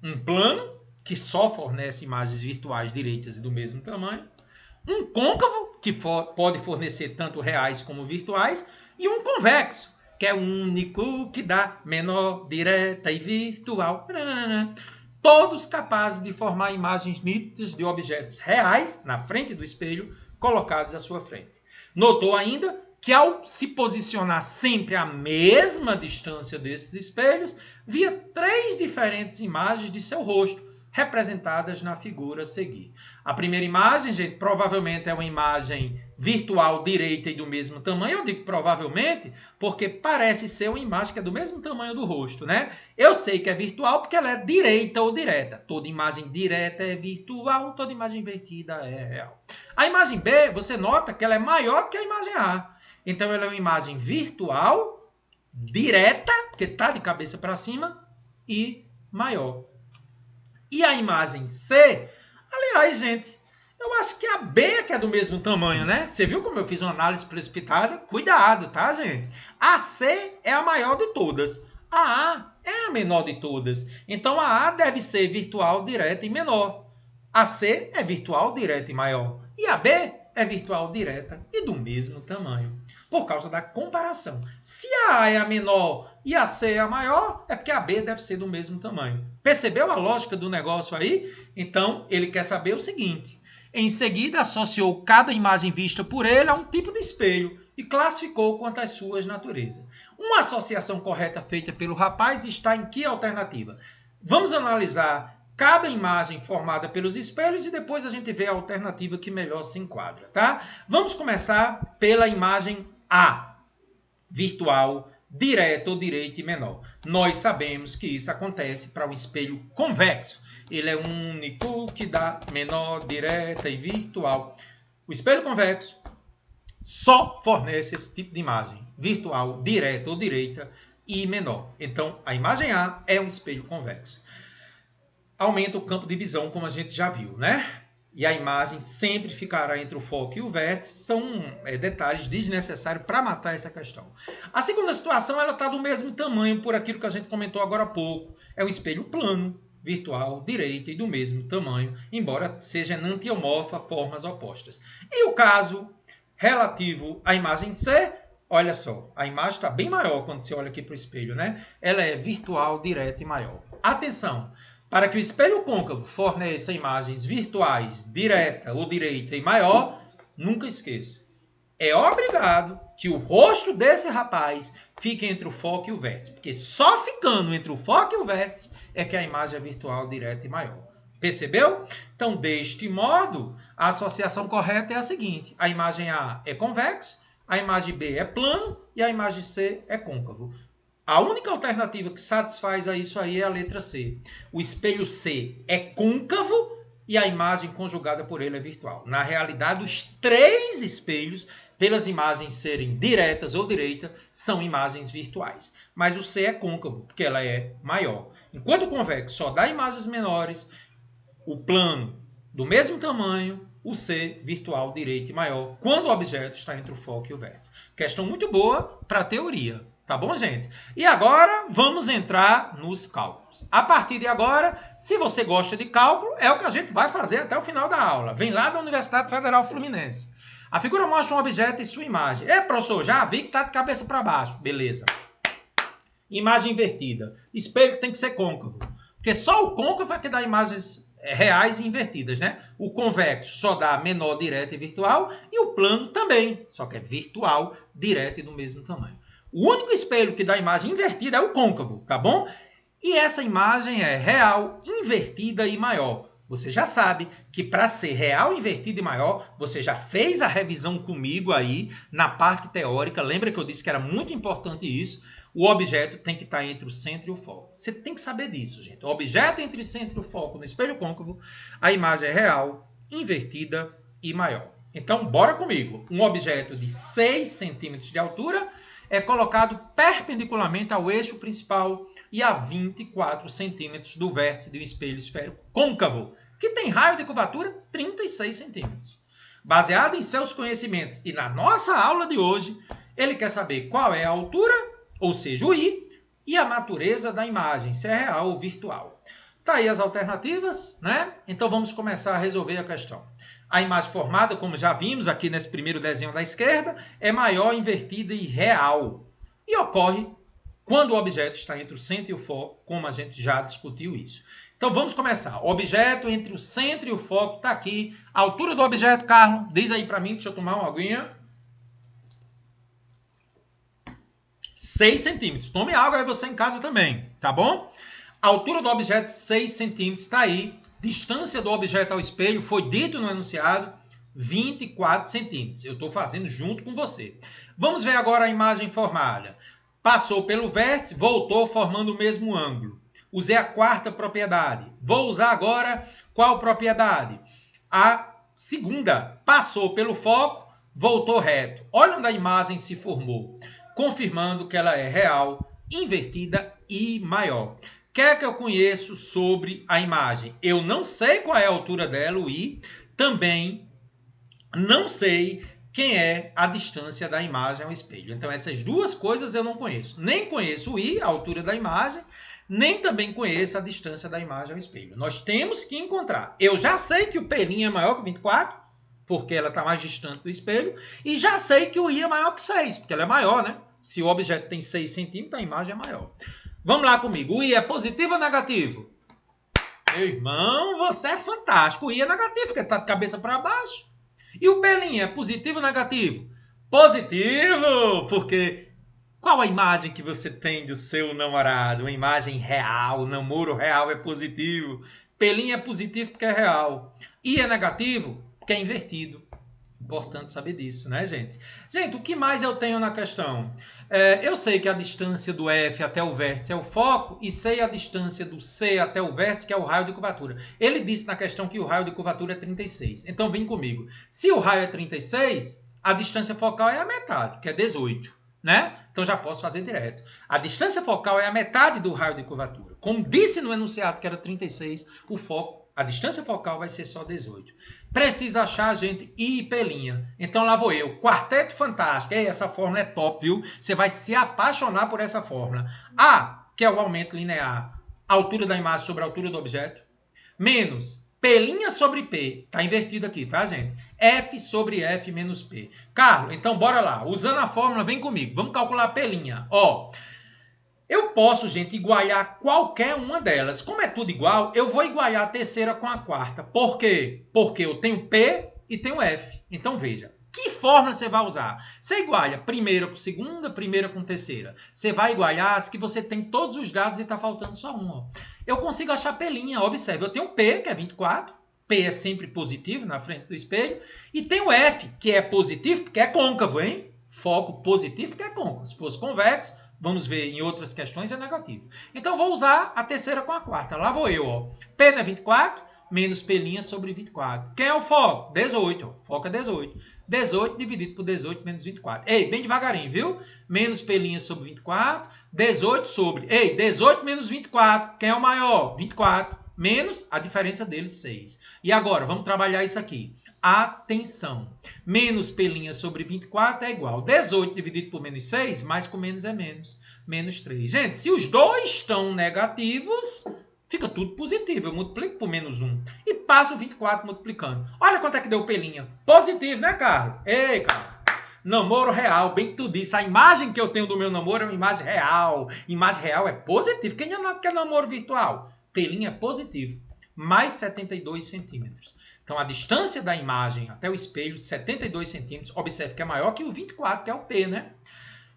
Um plano, que só fornece imagens virtuais direitas e do mesmo tamanho. Um côncavo, que pode fornecer tanto reais como virtuais. E um convexo, que é o único que dá menor, direta e virtual. Todos capazes de formar imagens nítidas de objetos reais na frente do espelho, colocados à sua frente. Notou ainda que ao se posicionar sempre à mesma distância desses espelhos, via 3 diferentes imagens de seu rosto, representadas na figura a seguir. A primeira imagem, gente, provavelmente é uma imagem virtual direita e do mesmo tamanho. Eu digo provavelmente porque parece ser uma imagem que é do mesmo tamanho do rosto, né? Eu sei que é virtual porque ela é direita ou direta. Toda imagem direta é virtual, toda imagem invertida é real. A imagem B, você nota que ela é maior que a imagem A. Então, ela é uma imagem virtual, direta, porque está de cabeça para cima, e maior. E a imagem C, aliás, gente, eu acho que a B é que é do mesmo tamanho, né? Você viu como eu fiz uma análise precipitada? Cuidado, tá, gente? A C é a maior de todas. A A é a menor de todas. Então, a A deve ser virtual, direta e menor. A C é virtual, direta e maior. E a B é virtual, direta e do mesmo tamanho. Por causa da comparação. Se a A é a menor e a C é a maior, é porque a B deve ser do mesmo tamanho. Percebeu a lógica do negócio aí? Então, ele quer saber o seguinte. Em seguida, associou cada imagem vista por ele a um tipo de espelho e classificou quanto às suas naturezas. Uma associação correta feita pelo rapaz está em que alternativa? Vamos analisar cada imagem formada pelos espelhos e depois a gente vê a alternativa que melhor se enquadra, tá? Vamos começar pela imagem A, virtual, direta ou direita e menor. Nós sabemos que isso acontece para o espelho convexo. Ele é o único que dá menor, direta e virtual. O espelho convexo só fornece esse tipo de imagem, virtual, direta ou direita e menor. Então, a imagem A é um espelho convexo. Aumenta o campo de visão, como a gente já viu, né? E a imagem sempre ficará entre o foco e o vértice. São detalhes desnecessários para matar essa questão. A segunda situação, ela está do mesmo tamanho por aquilo que a gente comentou agora há pouco. É um espelho plano, virtual, direita e do mesmo tamanho, embora seja enantiomorfa, formas opostas. E o caso relativo à imagem C, olha só, a imagem está bem maior quando você olha aqui para o espelho, né? Ela é virtual, direta e maior. Atenção! Para que o espelho côncavo forneça imagens virtuais, direta ou direita e maior, nunca esqueça. É obrigado que o rosto desse rapaz fique entre o foco e o vértice. Porque só ficando entre o foco e o vértice é que a imagem é virtual, direta e maior. Percebeu? Então, deste modo, a associação correta é a seguinte. A imagem A é convexo, a imagem B é plano e a imagem C é côncavo. A única alternativa que satisfaz a isso aí é a letra C. O espelho C é côncavo e a imagem conjugada por ele é virtual. Na realidade, os 3 espelhos pelas imagens serem diretas ou direitas, são imagens virtuais. Mas o C é côncavo, porque ela é maior. Enquanto o convexo só dá imagens menores, o plano do mesmo tamanho, o C virtual direito e maior, quando o objeto está entre o foco e o vértice. Questão muito boa para a teoria. Tá bom, gente? E agora vamos entrar nos cálculos. A partir de agora, se você gosta de cálculo, é o que a gente vai fazer até o final da aula. Vem lá da Universidade Federal Fluminense. A figura mostra um objeto e sua imagem. Professor, já vi que está de cabeça para baixo. Beleza. Imagem invertida. Espelho tem que ser côncavo. Porque só o côncavo é que dá imagens reais e invertidas, né? O convexo só dá menor, direta e virtual. E o plano também. Só que é virtual, direta e do mesmo tamanho. O único espelho que dá imagem invertida é o côncavo, tá bom? E essa imagem é real, invertida e maior. Você já sabe que para ser real, invertida e maior, você já fez a revisão comigo aí na parte teórica. Lembra que eu disse que era muito importante isso? O objeto tem que estar entre o centro e o foco. Você tem que saber disso, gente. O objeto entre o centro e o foco no espelho côncavo, a imagem é real, invertida e maior. Então, bora comigo. Um objeto de 6 centímetros de altura é colocado perpendicularmente ao eixo principal e a 24 centímetros do vértice de um espelho esférico côncavo, que tem raio de curvatura 36 centímetros. Baseado em seus conhecimentos e na nossa aula de hoje, ele quer saber qual é a altura, ou seja, o I, e a natureza da imagem, se é real ou virtual. Tá aí as alternativas, né? Então vamos começar a resolver a questão. A imagem formada, como já vimos aqui nesse primeiro desenho da esquerda, é maior, invertida e real. E ocorre quando o objeto está entre o centro e o foco, como a gente já discutiu isso. Então vamos começar. O objeto entre o centro e o foco está aqui. A altura do objeto, Carlos, diz aí para mim, deixa eu tomar uma aguinha. 6 centímetros. Tome água aí você em casa também, tá bom? A altura do objeto, 6 centímetros, está aí. Distância do objeto ao espelho, foi dito no enunciado, 24 centímetros. Eu estou fazendo junto com você. Vamos ver agora a imagem formada. Passou pelo vértice, voltou formando o mesmo ângulo. Usei a quarta propriedade. Vou usar agora qual propriedade? A segunda. Passou pelo foco, voltou reto. Olha onde a imagem se formou, confirmando que ela é real, invertida e maior. O que é que eu conheço sobre a imagem? Eu não sei qual é a altura dela, o I. Também não sei quem é a distância da imagem ao espelho. Então, essas duas coisas eu não conheço. Nem conheço o I, a altura da imagem, nem também conheço a distância da imagem ao espelho. Nós temos que encontrar. Eu já sei que o P' é maior que 24, porque ela está mais distante do espelho. E já sei que o I é maior que 6, porque ela é maior, né? Se o objeto tem 6 centímetros, a imagem é maior. Vamos lá comigo. O I é positivo ou negativo? Meu irmão, você é fantástico. O I é negativo, porque está de cabeça para baixo. E o P' é positivo ou negativo? Positivo, porque qual a imagem que você tem do seu namorado? Uma imagem real, o namoro real é positivo. P' é positivo porque é real. I é negativo porque é invertido. Importante saber disso, né, gente? Gente, o que mais eu tenho na questão? Eu sei que a distância do F até o vértice é o foco e sei a distância do C até o vértice, que é o raio de curvatura. Ele disse na questão que o raio de curvatura é 36. Então, vem comigo. Se o raio é 36, a distância focal é a metade, que é 18, né? Então, já posso fazer direto. A distância focal é a metade do raio de curvatura. Como disse no enunciado que era 36, o foco, a distância focal vai ser só 18. Precisa achar, gente, I e P'. Então lá vou eu. Quarteto fantástico. Essa fórmula é top, viu? Você vai se apaixonar por essa fórmula. A, que é o aumento linear, altura da imagem sobre a altura do objeto, menos P' sobre P. Tá invertido aqui, tá, gente? F sobre F menos P. Carlos, então bora lá. Usando a fórmula, vem comigo. Vamos calcular a P'. Ó, eu posso, gente, igualar qualquer uma delas. Como é tudo igual, eu vou igualar a terceira com a quarta. Por quê? Porque eu tenho P e tenho F. Então, veja. Que fórmula você vai usar? Você iguala primeira com segunda, primeira com terceira. Você vai igualar as que você tem todos os dados e está faltando só uma. Eu consigo achar P'. Observe, eu tenho P, que é 24. P é sempre positivo na frente do espelho. E tenho F, que é positivo porque é côncavo, hein? Foco positivo porque é côncavo. Se fosse convexo, vamos ver em outras questões, é negativo. Então, vou usar a terceira com a quarta. Lá vou eu, ó. P não é 24, menos P' sobre 24. Quem é o foco? 18. O foco é 18. 18 dividido por 18 menos 24. Ei, bem devagarinho, viu? Menos P' sobre 24. 18 sobre... Ei, 18 menos 24. Quem é o maior? 24. Menos a diferença deles, 6. E agora, vamos trabalhar isso aqui. Atenção. Menos P' sobre 24 é igual. 18 dividido por menos 6, mais com menos é menos. Menos 3. Gente, se os dois estão negativos, fica tudo positivo. Eu multiplico por menos 1 e passo o 24 multiplicando. Olha quanto é que deu P'. Positivo, né, Carlos? Ei, Carlos. Namoro real, bem que tu disse. A imagem que eu tenho do meu namoro é uma imagem real. Imagem real é positivo. Quem não quer namoro virtual? P' é positivo. Mais 72 centímetros. Então, a distância da imagem até o espelho, 72 centímetros. Observe que é maior que o 24, que é o P, né?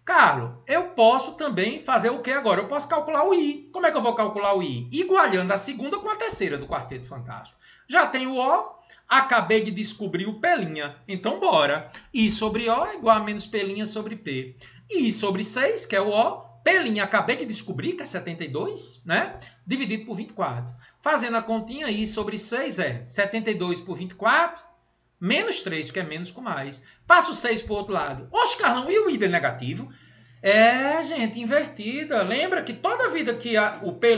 Carlos, eu posso também fazer o que agora? Eu posso calcular o I. Como é que eu vou calcular o I? Igualando a segunda com a terceira do Quarteto Fantástico. Já tenho o O, acabei de descobrir o P'. Então, bora. I sobre O é igual a menos P' sobre P. I sobre 6, que é o O. P', acabei de descobrir que é 72, né? Dividido por 24. Fazendo a continha, I sobre 6 é 72 por 24, menos 3, porque é menos com mais. Passa o 6 para o outro lado. Oxe, Carlão, e o I é negativo? É, gente, invertida. Lembra que toda vida que o P'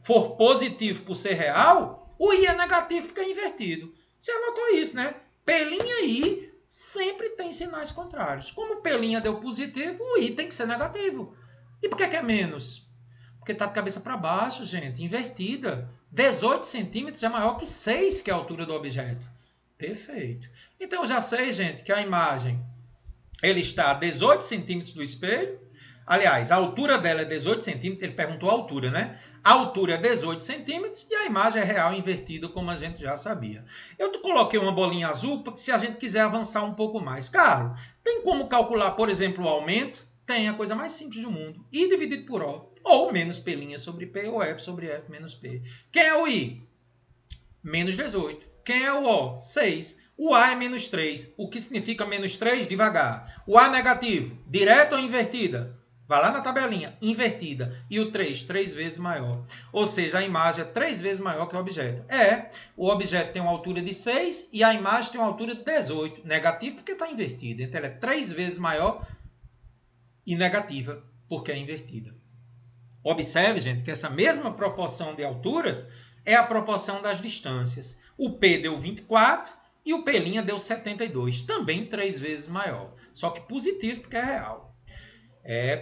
for positivo por ser real, o I é negativo porque é invertido. Você anotou isso, né? P' e I sempre tem sinais contrários. Como o P' deu positivo, o I tem que ser negativo. E por que é menos? Porque está de cabeça para baixo, gente, invertida. 18 centímetros é maior que 6, que é a altura do objeto. Perfeito. Então, eu já sei, gente, que a imagem ele está a 18 centímetros do espelho. Aliás, a altura dela é 18 centímetros. Ele perguntou a altura, né? A altura é 18 centímetros e a imagem é real invertida, como a gente já sabia. Eu coloquei uma bolinha azul porque se a gente quiser avançar um pouco mais. Claro, tem como calcular, por exemplo, o aumento? Tem a coisa mais simples do mundo. I dividido por O. Ou menos P' sobre P, ou F sobre F menos P. Quem é o I? Menos 18. Quem é o O? 6. O A é menos 3. O que significa menos 3? Devagar. O A negativo, direto ou invertida? Vai lá na tabelinha, invertida. E o 3, 3 vezes maior. Ou seja, a imagem é 3 vezes maior que o objeto. O objeto tem uma altura de 6 e a imagem tem uma altura de 18. Negativo porque está invertida. Então, ela é 3 vezes maior e negativa, porque é invertida. Observe, gente, que essa mesma proporção de alturas é a proporção das distâncias. O P deu 24 e o P' deu 72, também 3 vezes maior. Só que positivo, porque é real.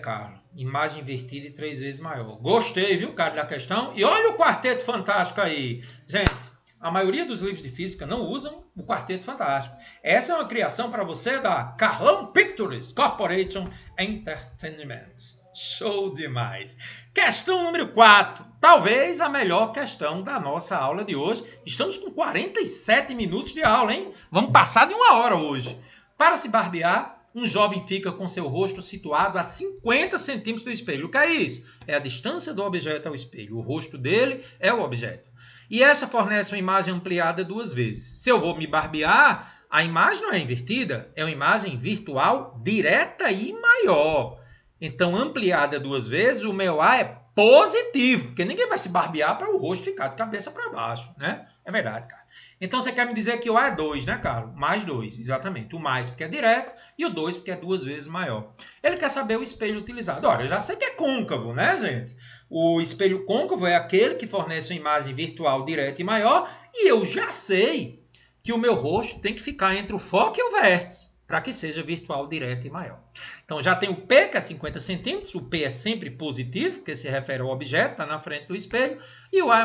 Carlos, imagem invertida e 3 vezes maior. Gostei, viu, cara, da questão? E olha o Quarteto Fantástico aí. Gente, a maioria dos livros de física não usam o Quarteto Fantástico. Essa é uma criação para você da Carlão Pictures Corporation Entertainment. Show demais! Questão número 4. Talvez a melhor questão da nossa aula de hoje. Estamos com 47 minutos de aula, hein? Vamos passar de 1 hora hoje. Para se barbear, um jovem fica com seu rosto situado a 50 centímetros do espelho. O que é isso? É a distância do objeto ao espelho. O rosto dele é o objeto. E essa fornece uma imagem ampliada 2 vezes. Se eu vou me barbear, a imagem não é invertida, é uma imagem virtual direta e maior. Então, ampliada 2 vezes, o meu A é positivo, porque ninguém vai se barbear para o rosto ficar de cabeça para baixo, né? É verdade, cara. Então, você quer me dizer que o A é 2, né, Carlos? Mais 2, exatamente. O mais porque é direto e o 2 porque é 2 vezes maior. Ele quer saber o espelho utilizado. Olha, eu já sei que é côncavo, né, gente? O espelho côncavo é aquele que fornece uma imagem virtual direta e maior. E eu já sei que o meu rosto tem que ficar entre o foco e o vértice, para que seja virtual, direta e maior. Então, já tem o P, que é 50 centímetros. O P é sempre positivo, porque se refere ao objeto, está na frente do espelho. E o A é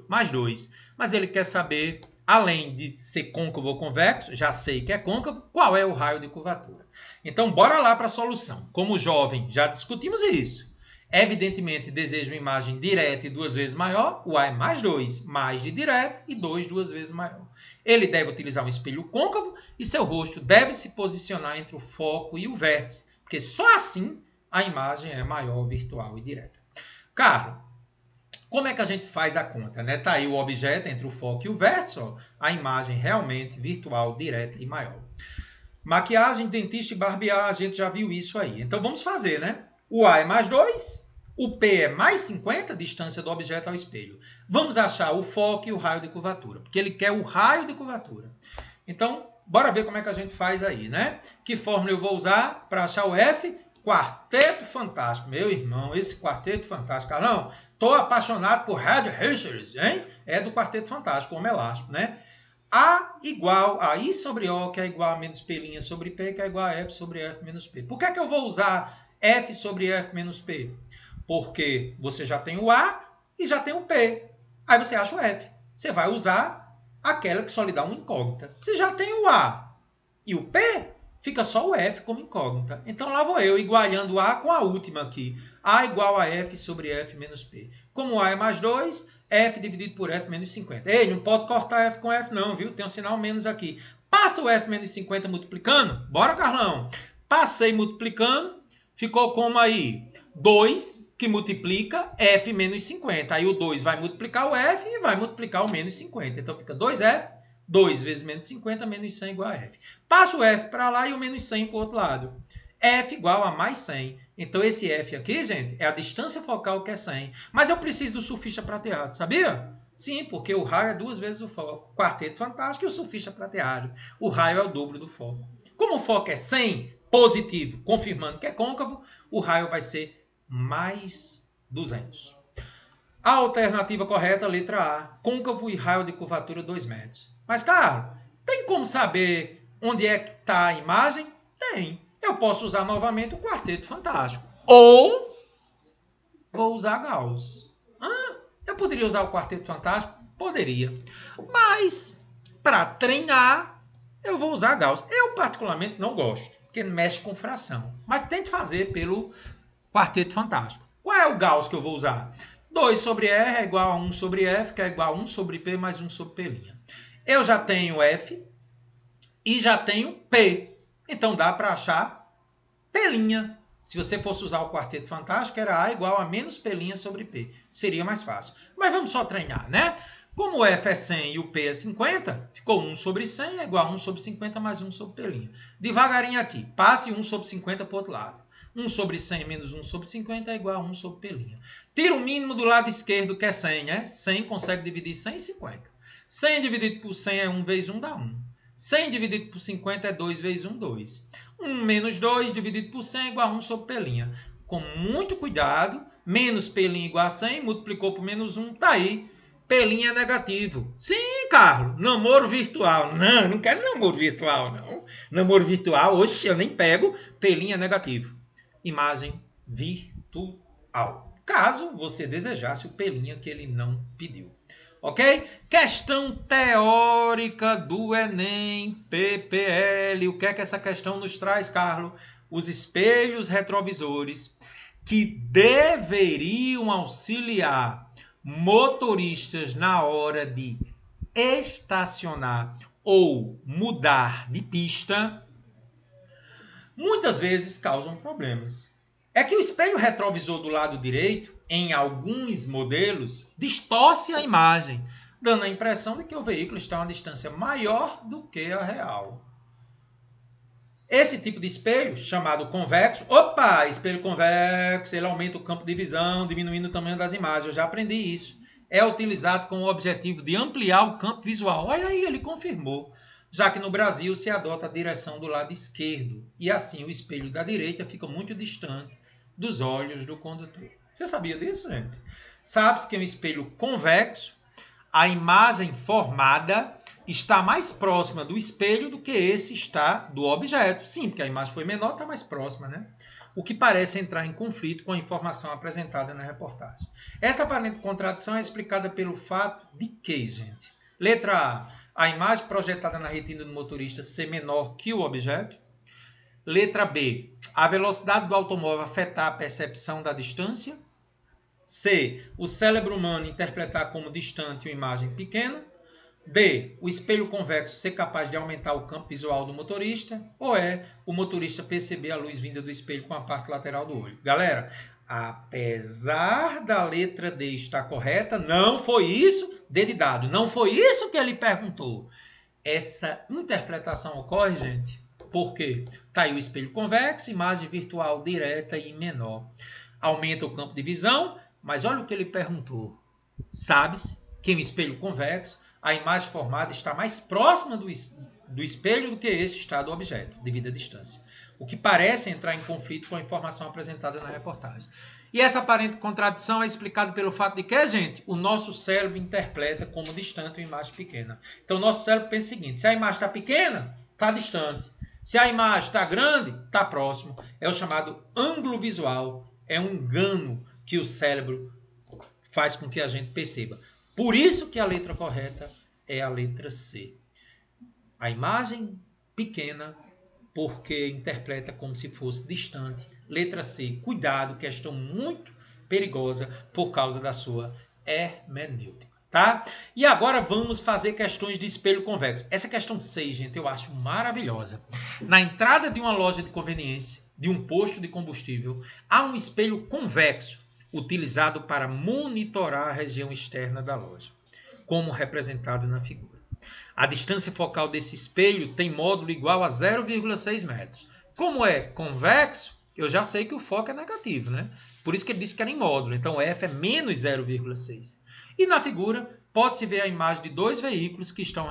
mais 2. Mas ele quer saber, além de ser côncavo ou convexo, já sei que é côncavo, qual é o raio de curvatura. Então, bora lá para a solução. Como jovem, já discutimos isso. Evidentemente, desejo uma imagem direta e 2 vezes maior. O A é mais 2, mais de direta e 2 vezes maior. Ele deve utilizar um espelho côncavo e seu rosto deve se posicionar entre o foco e o vértice, porque só assim a imagem é maior, virtual e direta. Carlos, como é que a gente faz a conta, né? Tá aí o objeto entre o foco e o vértice, ó, a imagem realmente virtual, direta e maior. Maquiagem, dentista e barbear, a gente já viu isso aí. Então vamos fazer, né? O A é mais 2, O P é mais 50, distância do objeto ao espelho. Vamos achar o foco e o raio de curvatura, porque ele quer o raio de curvatura. Então, bora ver como é que a gente faz aí, né? Que fórmula eu vou usar para achar o F? Quarteto Fantástico. Meu irmão, esse Quarteto Fantástico. Carlão, tô apaixonado por Red Richards, hein? É do Quarteto Fantástico, homem elástico, né? A igual a I sobre O, que é igual a menos P' sobre P, que é igual a F sobre F menos P. Por que é que eu vou usar F sobre F menos P? Porque você já tem o A e já tem o P. Aí você acha o F. Você vai usar aquela que só lhe dá uma incógnita. Se já tem o A e o P, fica só o F como incógnita. Então lá vou eu igualando o A com a última aqui. A igual a F sobre F menos P. Como A é mais 2, F dividido por F menos 50. Ei, não pode cortar F com F não, viu? Tem um sinal menos aqui. Passa o F menos 50 multiplicando. Bora, Carlão. Passei multiplicando. Ficou como aí? 2 que multiplica F menos 50. Aí o 2 vai multiplicar o F e vai multiplicar o menos 50. Então fica 2F. 2 vezes menos 50, menos 100 igual a F. Passa o F para lá e o menos 100 para o outro lado. F igual a mais 100. Então, esse F aqui, gente, é a distância focal que é 100. Mas eu preciso do surfista prateado, sabia? Sim, porque o raio é 2 vezes o foco. Quarteto Fantástico e o surfista prateado. O raio é o dobro do foco. Como o foco é 100, positivo, confirmando que é côncavo, o raio vai ser mais 200. A alternativa correta, letra A. Côncavo e raio de curvatura 2 metros. Mas, Carlos, tem como saber onde é que está a imagem? Tem. Eu posso usar novamente o Quarteto Fantástico. Ou vou usar Gauss. Eu poderia usar o Quarteto Fantástico? Poderia. Mas, para treinar, eu vou usar Gauss. Eu, particularmente, não gosto, porque mexe com fração. Mas tente fazer pelo Quarteto Fantástico. Qual é o Gauss que eu vou usar? 2 sobre R é igual a 1 sobre F, que é igual a 1 sobre P mais 1 sobre P'. Eu já tenho F e já tenho P. Então dá para achar P'. Se você fosse usar o Quarteto Fantástico, era A igual a menos P' sobre P. Seria mais fácil. Mas vamos só treinar, né? Como o F é 100 e o P é 50, ficou 1 sobre 100 é igual a 1 sobre 50 mais 1 sobre P'. Devagarinho aqui, passe 1 sobre 50 para o outro lado. 1 sobre 100 menos 1 sobre 50 é igual a 1 sobre P'. Tira o mínimo do lado esquerdo, que é 100, né? 100 consegue dividir 100 e 50. 100 dividido por 100 é 1 vezes 1 dá 1. 100 dividido por 50 é 2 vezes 1, 2. 1 menos 2 dividido por 100 é igual a 1 sobre P'. Com muito cuidado, menos P' igual a 100, multiplicou por menos 1, tá aí. P' é negativo. Sim, Carlos, namoro virtual. Não, não quero namoro virtual, não. Namoro virtual, hoje eu nem pego, P' é negativo. Imagem virtual. Caso você desejasse o P' que ele não pediu. Ok? Questão teórica do Enem PPL. O que é que essa questão nos traz, Carlos? Os espelhos retrovisores que deveriam auxiliar motoristas na hora de estacionar ou mudar de pista, muitas vezes causam problemas. É que o espelho retrovisor do lado direito, em alguns modelos, distorce a imagem, dando a impressão de que o veículo está a uma distância maior do que a real. Esse tipo de espelho, chamado convexo, espelho convexo, ele aumenta o campo de visão, diminuindo o tamanho das imagens, eu já aprendi isso. É utilizado com o objetivo de ampliar o campo visual. Olha aí, ele confirmou. Já que no Brasil se adota a direção do lado esquerdo, e assim o espelho da direita fica muito distante dos olhos do condutor. Você sabia disso, gente? Sabe-se que um espelho convexo, a imagem formada está mais próxima do espelho do que esse está do objeto. Sim, porque a imagem foi menor, está mais próxima, né? O que parece entrar em conflito com a informação apresentada na reportagem. Essa aparente contradição é explicada pelo fato de que, gente? Letra A imagem projetada na retina do motorista ser menor que o objeto. Letra B, a velocidade do automóvel afetar a percepção da distância. C, o cérebro humano interpretar como distante uma imagem pequena. D, o espelho convexo ser capaz de aumentar o campo visual do motorista. Ou é o motorista perceber a luz vinda do espelho com a parte lateral do olho. Galera, apesar da letra D estar correta, não foi isso, D de dado, não foi isso que ele perguntou. Essa interpretação ocorre, gente, porque está aí o espelho convexo, imagem virtual direta e menor. aumenta o campo de visão, mas olha o que ele perguntou. Sabe-se que em um espelho convexo, a imagem formada está mais próxima do espelho do que esse está do objeto, devido à distância, o que parece entrar em conflito com a informação apresentada na reportagem. E essa aparente contradição é explicada pelo fato de que, gente, o nosso cérebro interpreta como distante uma imagem pequena. Então, o nosso cérebro pensa o seguinte: se a imagem está pequena, está distante. Se a imagem está grande, está próximo. É o chamado ângulo visual. É um engano que o cérebro faz com que a gente perceba. Por isso que a letra correta é a letra C. A imagem pequena, porque interpreta como se fosse distante. Letra C, cuidado, questão muito perigosa por causa da sua hermenêutica, tá? E agora vamos fazer questões de espelho convexo. Essa questão 6, gente, eu acho maravilhosa. Na entrada de uma loja de conveniência, de um posto de combustível, há um espelho convexo utilizado para monitorar a região externa da loja, como representado na figura. A distância focal desse espelho tem módulo igual a 0,6 metros. Como é convexo, eu já sei que o foco é negativo, né? Por isso que ele disse que era em módulo. Então, F é menos 0,6. E na figura, pode-se ver a imagem de dois veículos que estão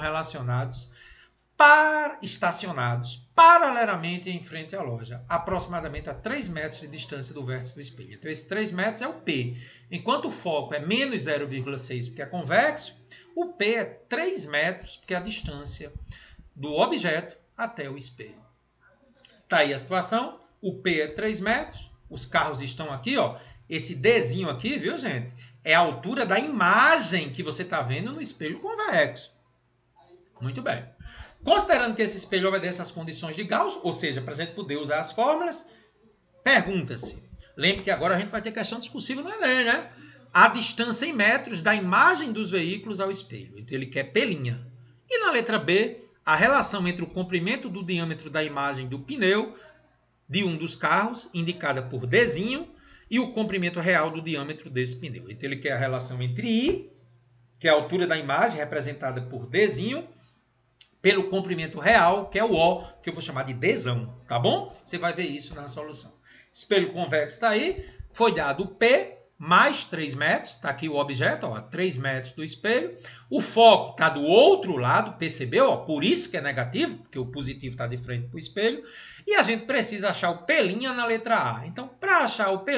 estacionados paralelamente em frente à loja, aproximadamente a 3 metros de distância do vértice do espelho. Então, esses 3 metros é o P. Enquanto o foco é menos 0,6, porque é convexo, o P é 3 metros, porque é a distância do objeto até o espelho. Está aí a situação. O P é 3 metros. Os carros estão aqui, ó. Esse Dzinho aqui, viu, gente? É a altura da imagem que você está vendo no espelho convexo. Muito bem. Considerando que esse espelho obedece às condições de Gauss, ou seja, para a gente poder usar as fórmulas, pergunta-se. Lembre que agora a gente vai ter questão discursiva no Enem, né? A distância em metros da imagem dos veículos ao espelho. Então, ele quer P'. E na letra B, a relação entre o comprimento do diâmetro da imagem do pneu de um dos carros, indicada por Dzinho, e o comprimento real do diâmetro desse pneu. Então, ele quer a relação entre I, que é a altura da imagem, representada por Dzinho, pelo comprimento real, que é o O, que eu vou chamar de Dzão, tá bom? Você vai ver isso na solução. Espelho convexo está aí, foi dado o P, mais 3 metros, está aqui o objeto, ó, 3 metros do espelho. O foco está do outro lado, percebeu? Ó, por isso que é negativo, porque o positivo está de frente para o espelho. E a gente precisa achar o P' na letra A. Então, para achar o P',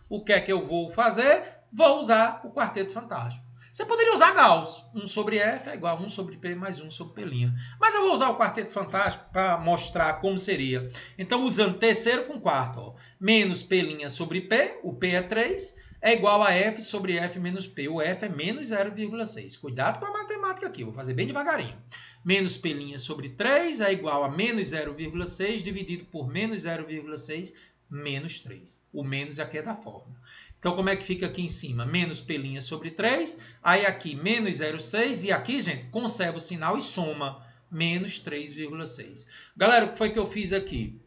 o que é que eu vou fazer? Vou usar o quarteto fantástico. Você poderia usar Gauss. 1 sobre F é igual a 1 sobre P mais 1 sobre P'. Mas eu vou usar o quarteto fantástico para mostrar como seria. Então, usando terceiro com quarto. Ó. Menos P' sobre P, o P é 3, é igual a F sobre F menos P. O F é menos 0,6. Cuidado com a matemática aqui, vou fazer bem devagarinho. Menos P' sobre 3 é igual a menos 0,6 dividido por menos 0,6 menos 3. O menos aqui é da fórmula. Então, como é que fica aqui em cima? Menos P' sobre 3, aí aqui menos 0,6, e aqui, gente, conserva o sinal e soma, menos 3,6. Galera, o que foi que eu fiz aqui?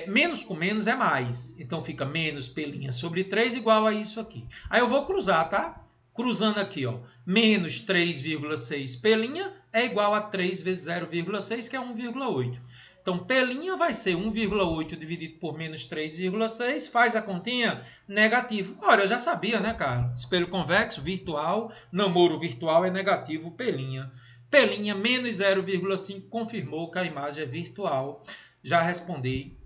Menos com menos é mais, então fica menos P' sobre 3 igual a isso aqui. Aí eu vou cruzar, tá? Cruzando aqui, ó, menos 3,6 P' é igual a 3 vezes 0,6, que é 1,8. Então, P' vai ser 1,8 dividido por menos 3,6. Faz a continha? Negativo. Ora, eu já sabia, né, cara? Espelho convexo, virtual, namoro virtual é negativo, P'. P' menos 0,5 confirmou que a imagem é virtual. Já respondi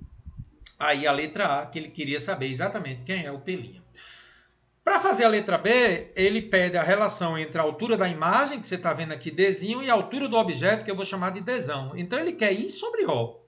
aí a letra A, que ele queria saber exatamente quem é o P'. Para fazer a letra B, ele pede a relação entre a altura da imagem, que você está vendo aqui, Dzinho, e a altura do objeto, que eu vou chamar de Dzão. Então, ele quer I sobre O,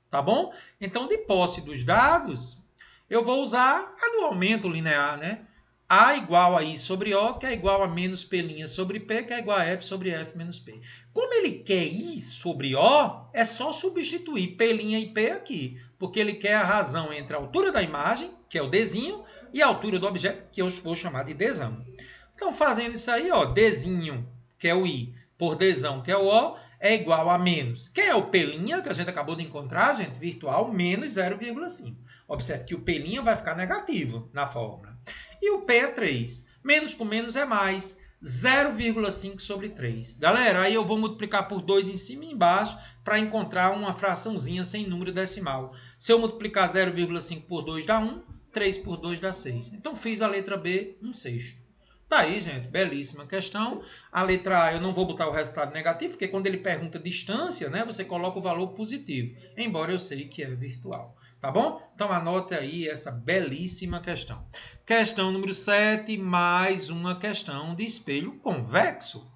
tá bom? Então, de posse dos dados, eu vou usar a do aumento linear, né? A igual a I sobre O, que é igual a menos P' sobre P, que é igual a F sobre F menos P. Como ele quer I sobre O, é só substituir P' e P aqui, porque ele quer a razão entre a altura da imagem, que é o Dzinho, e a altura do objeto, que eu vou chamar de Dzão. Então, fazendo isso aí, ó, Dzinho, que é o I, por Dzão, que é o O, é igual a menos. Quem é o P', que a gente acabou de encontrar, gente? Virtual, menos 0,5. Observe que o P' vai ficar negativo na fórmula. E o P é 3. Menos com menos é mais. 0,5 sobre 3. Galera, aí eu vou multiplicar por 2 em cima e embaixo para encontrar uma fraçãozinha sem número decimal. Se eu multiplicar 0,5 por 2 dá 1. 3 por 2 dá 6. Então, fiz a letra B, 1/6. Tá aí, gente, belíssima questão. A letra A, eu não vou botar o resultado negativo, porque quando ele pergunta distância, né, você coloca o valor positivo, embora eu sei que é virtual. Tá bom? Então, anote aí essa belíssima questão. Questão número 7, mais uma questão de espelho convexo.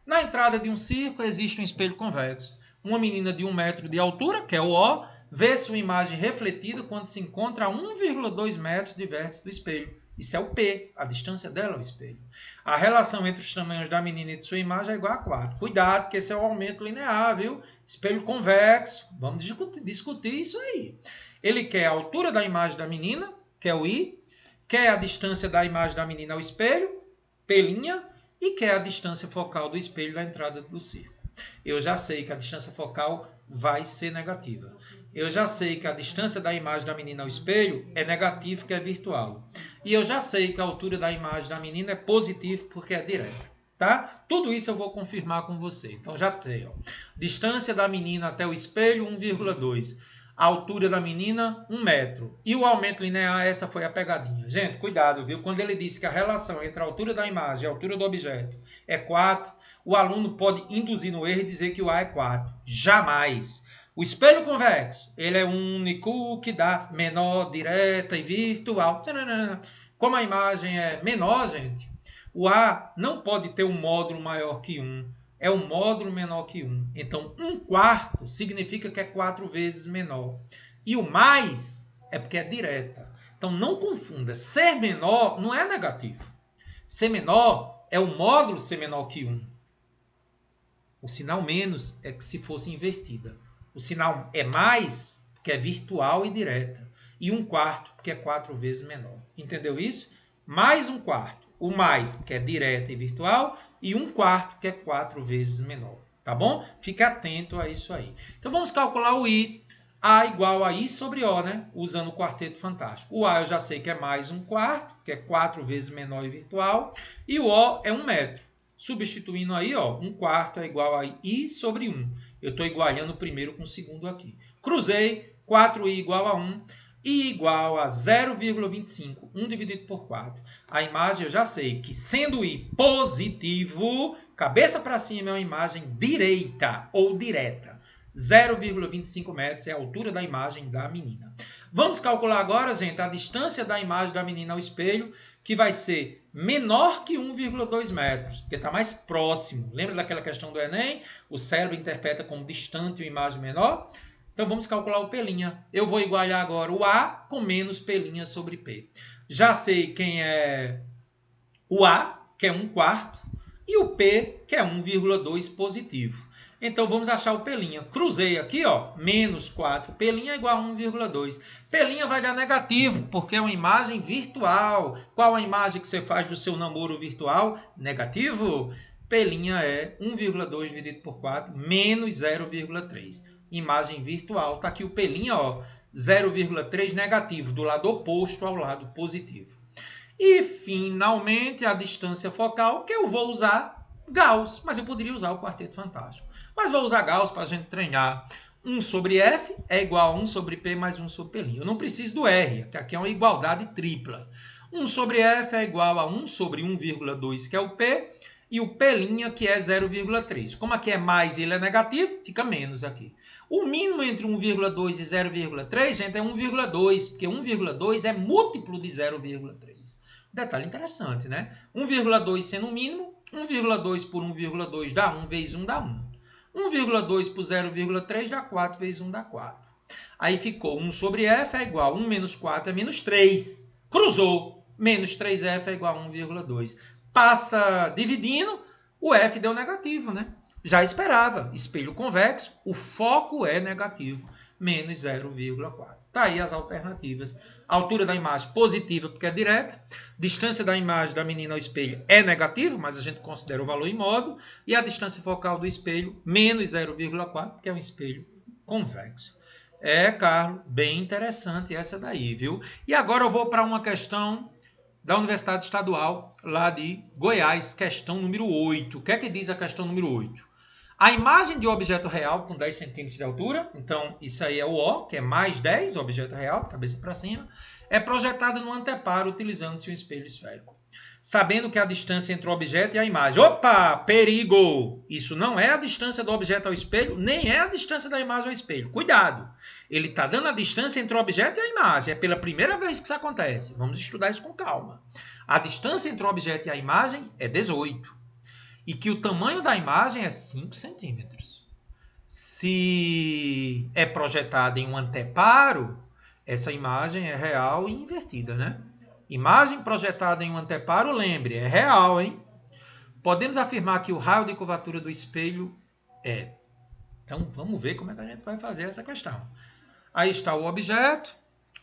Na entrada de um circo existe um espelho convexo. Uma menina de 1 metro de altura, que é o O, vê sua imagem refletida quando se encontra a 1,2 metros de vértice do espelho. Isso é o P, a distância dela ao espelho. A relação entre os tamanhos da menina e de sua imagem é igual a 4. Cuidado, porque esse é o aumento linear, viu? Espelho convexo. Vamos discutir isso aí. Ele quer a altura da imagem da menina, que é o I, quer a distância da imagem da menina ao espelho, P', e quer a distância focal do espelho da entrada do circo. Eu já sei que a distância focal vai ser negativa. Eu já sei que a distância da imagem da menina ao espelho é negativa, que é virtual. E eu já sei que a altura da imagem da menina é positiva, porque é direta. Tá? Tudo isso eu vou confirmar com você. Então já tenho. Distância da menina até o espelho, 1,2. A altura da menina, 1 metro. E o aumento linear, essa foi a pegadinha. Gente, cuidado, viu? Quando ele disse que a relação entre a altura da imagem e a altura do objeto é 4, o aluno pode induzir no erro e dizer que o A é 4. Jamais. O espelho convexo, ele é único, que dá menor, direta e virtual. Como a imagem é menor, gente, o A não pode ter um módulo maior que 1. É um módulo menor que 1. Então, 1/4 significa que é 4 vezes menor. E o mais é porque é direta. Então, não confunda. Ser menor não é negativo. Ser menor é o módulo ser menor que 1. O sinal menos é que se fosse invertida. O sinal é mais porque é virtual e direta. E 1/4 porque é 4 vezes menor. Entendeu isso? Mais 1/4. O mais, que é direta e virtual, e 1/4, que é 4 vezes menor. Tá bom? Fique atento a isso aí. Então, vamos calcular o I. A igual a I sobre O, né? Usando o quarteto fantástico. O A eu já sei que é mais 1/4, que é 4 vezes menor e virtual. E o O é 1 metro. Substituindo aí, ó, 1/4 é igual a I sobre 1. Eu estou igualando o primeiro com o segundo aqui. Cruzei, 4I igual a 1. I igual a 0,25, 1 dividido por 4. A imagem eu já sei que, sendo I positivo, cabeça para cima é uma imagem direita ou direta. 0,25 metros é a altura da imagem da menina. Vamos calcular agora, gente, a distância da imagem da menina ao espelho, que vai ser menor que 1,2 metros, porque está mais próximo. Lembra daquela questão do Enem? O cérebro interpreta como distante uma imagem menor? Então, vamos calcular o P'. Eu vou igualar agora o A com menos P' sobre P. Já sei quem é o A, que é 1/4, e o P, que é 1,2 positivo. Então, vamos achar o P'. Cruzei aqui, ó, menos 4. P' é igual a 1,2. P' vai dar negativo, porque é uma imagem virtual. Qual a imagem que você faz do seu namoro virtual? Negativo. P' é 1,2 dividido por 4, menos 0,3. Imagem virtual. Está aqui o P', ó, 0,3 negativo, do lado oposto ao lado positivo. E, finalmente, a distância focal, que eu vou usar Gauss, mas eu poderia usar o quarteto fantástico. Mas vou usar Gauss para a gente treinar. 1 sobre F é igual a 1 sobre P mais 1 sobre P'. Eu não preciso do R, que aqui é uma igualdade tripla. 1 sobre F é igual a 1 sobre 1,2, que é o P, e o P', que é 0,3. Como aqui é mais e ele é negativo, fica menos aqui. O mínimo entre 1,2 e 0,3, gente, é 1,2, porque 1,2 é múltiplo de 0,3. Detalhe interessante, né? 1,2 sendo o mínimo, 1,2 por 1,2 dá 1 vezes 1 dá 1. 1,2 por 0,3 dá 4 vezes 1 dá 4. Aí ficou 1 sobre F é igual a 1 menos 4 é menos 3. Cruzou. Menos 3F é igual a 1,2. Passa dividindo, o F deu negativo, né? Já esperava. Espelho convexo, o foco é negativo. Menos 0,4. Tá aí as alternativas. Altura da imagem positiva, porque é direta. Distância da imagem da menina ao espelho é negativo, mas a gente considera o valor em módulo. E a distância focal do espelho, menos 0,4, porque é um espelho convexo. É, Carlos, bem interessante essa daí, viu? E agora eu vou para uma questão da Universidade Estadual, lá de Goiás, questão número 8. O que é que diz a questão número 8? A imagem de um objeto real com 10 centímetros de altura, então isso aí é o O, que é mais 10, o objeto real, cabeça para cima, é projetada no anteparo utilizando-se um espelho esférico. Sabendo que a distância entre o objeto e a imagem. Opa! Perigo! Isso não é a distância do objeto ao espelho, nem é a distância da imagem ao espelho. Cuidado! Ele está dando a distância entre o objeto e a imagem. É pela primeira vez que isso acontece. Vamos estudar isso com calma. A distância entre o objeto e a imagem é 18. E que o tamanho da imagem é 5 centímetros. Se é projetada em um anteparo, essa imagem é real e invertida, né? Imagem projetada em um anteparo, lembre, é real, hein? Podemos afirmar que o raio de curvatura do espelho é. Então, vamos ver como é que a gente vai fazer essa questão. Aí está o objeto,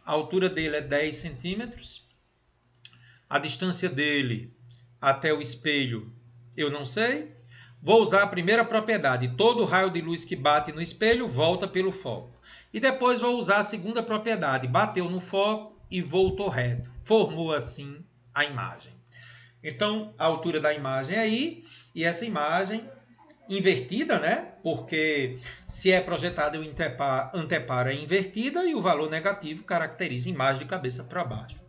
a altura dele é 10 centímetros. A distância dele até o espelho, eu não sei. Vou usar a primeira propriedade. Todo raio de luz que bate no espelho volta pelo foco. E depois vou usar a segunda propriedade. Bateu no foco e voltou reto. Formou assim a imagem. Então, a altura da imagem é aí. E essa imagem invertida, né? Porque se é projetada o anteparo é invertida e o valor negativo caracteriza a imagem de cabeça para baixo.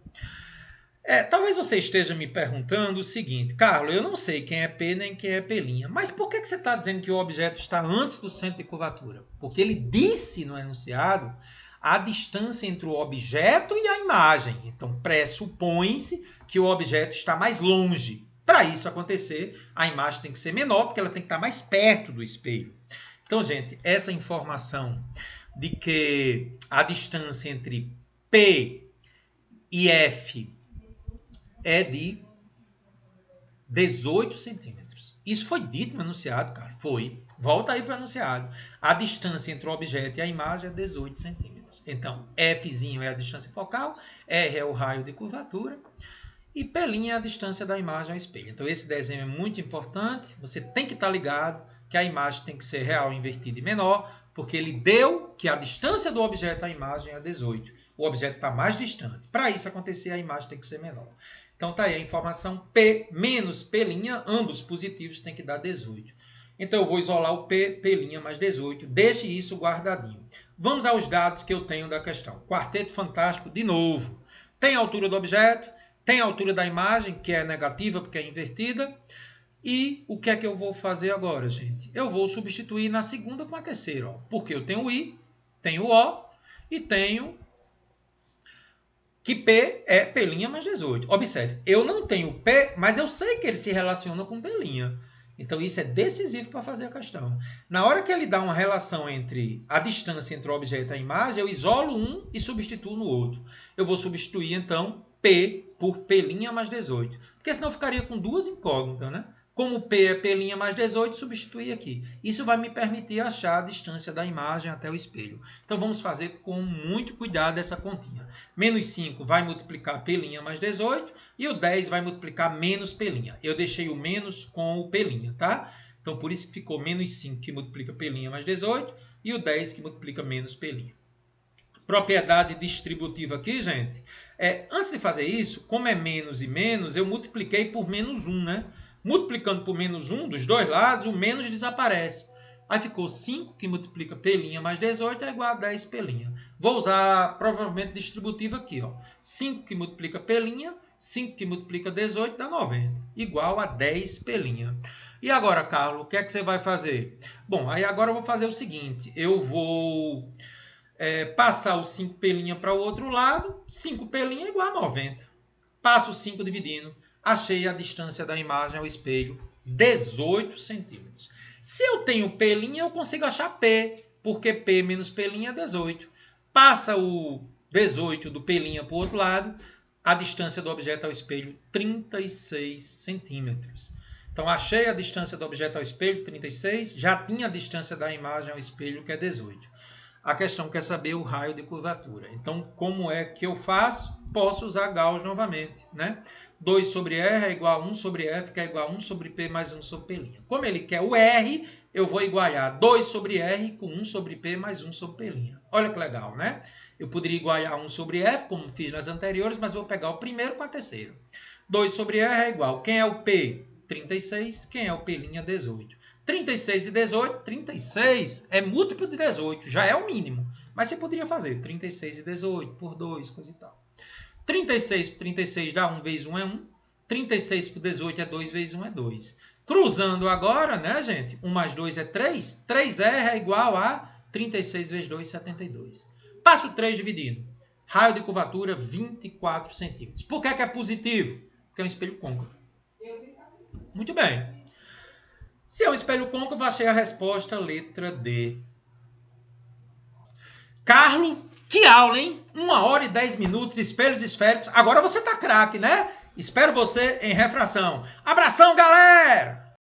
Talvez você esteja me perguntando o seguinte, Carlos, eu não sei quem é P nem quem é P', mas por que você está dizendo que o objeto está antes do centro de curvatura? Porque ele disse no enunciado a distância entre o objeto e a imagem. Então, pressupõe-se que o objeto está mais longe. Para isso acontecer, a imagem tem que ser menor, porque ela tem que estar mais perto do espelho. Então, gente, essa informação de que a distância entre P e F é de 18 centímetros. Isso foi dito no enunciado, cara. Foi. Volta aí para o enunciado. A distância entre o objeto e a imagem é 18 centímetros. Então, Fzinho é a distância focal, R é o raio de curvatura e P' é a distância da imagem ao espelho. Então, esse desenho é muito importante. Você tem que estar ligado que a imagem tem que ser real, invertida e menor, porque ele deu que a distância do objeto à imagem é 18. O objeto está mais distante. Para isso acontecer, a imagem tem que ser menor. Então tá aí a informação P menos P', ambos positivos tem que dar 18. Então eu vou isolar o P mais 18. Deixe isso guardadinho. Vamos aos dados que eu tenho da questão. Quarteto fantástico, de novo. Tem a altura do objeto, tem a altura da imagem, que é negativa porque é invertida. E o que é que eu vou fazer agora, gente? Eu vou substituir na segunda com a terceira, ó, porque eu tenho o I, tenho o O e tenho que P é P' mais 18. Observe, eu não tenho P, mas eu sei que ele se relaciona com P'. Então, isso é decisivo para fazer a questão. Na hora que ele dá uma relação entre a distância entre o objeto e a imagem, eu isolo um e substituo no outro. Eu vou substituir, então, P por P' mais 18. Porque senão eu ficaria com duas incógnitas, né? Como P é P' mais 18, substituir aqui. Isso vai me permitir achar a distância da imagem até o espelho. Então, vamos fazer com muito cuidado essa continha. Menos 5 vai multiplicar P' mais 18 e o 10 vai multiplicar menos P'. Eu deixei o menos com o P', tá? Então, por isso que ficou menos 5 que multiplica P' mais 18 e o 10 que multiplica menos P'. Propriedade distributiva aqui, gente. Antes de fazer isso, como é menos e menos, eu multipliquei por menos 1, né? Multiplicando por menos 1 dos dois lados, o menos desaparece. Aí ficou 5, que multiplica P' mais 18, é igual a 10 P'. Vou usar provavelmente distributivo aqui, ó. 5 que multiplica P', 5 que multiplica 18 dá 90, igual a 10 P'. E agora, Carlos, o que é que você vai fazer? Bom, aí agora eu vou fazer o seguinte, eu vou passar o 5 P' para o outro lado, 5 P' é igual a 90. Passo o 5 dividindo, achei a distância da imagem ao espelho, 18 centímetros. Se eu tenho P', eu consigo achar P, porque P menos P' é 18. Passa o 18 do P' para o outro lado, a distância do objeto ao espelho, 36 centímetros. Então, achei a distância do objeto ao espelho, 36, já tinha a distância da imagem ao espelho, que é 18. A questão quer saber o raio de curvatura. Então, como é que eu faço? Posso usar Gauss novamente, né? 2 sobre R é igual a 1 sobre F, que é igual a 1 sobre P mais 1 sobre P'. Como ele quer o R, eu vou igualar 2 sobre R com 1 sobre P mais 1 sobre P'. Olha que legal, né? Eu poderia igualar 1 sobre F, como fiz nas anteriores, mas vou pegar o primeiro com a terceira. 2 sobre R é igual. Quem é o P? 36. Quem é o P'? 18. 36 e 18, 36 é múltiplo de 18, já é o mínimo. Mas você poderia fazer 36 e 18 por 2, coisa e tal. 36 por 36 dá 1 vezes 1 é 1. 36 por 18 é 2 vezes 1 é 2. Cruzando agora, né, gente? 1 mais 2 é 3. 3R é igual a 36 vezes 2, 72. Passo 3 dividindo. Raio de curvatura, 24 centímetros. Por que é positivo? Porque é um espelho côncavo. Muito bem. Se é um espelho côncavo, achei a resposta, letra D. Carlos, que aula, hein? 1 hora e 10 minutos, espelhos esféricos. Agora você tá craque, né? Espero você em refração. Abração, galera!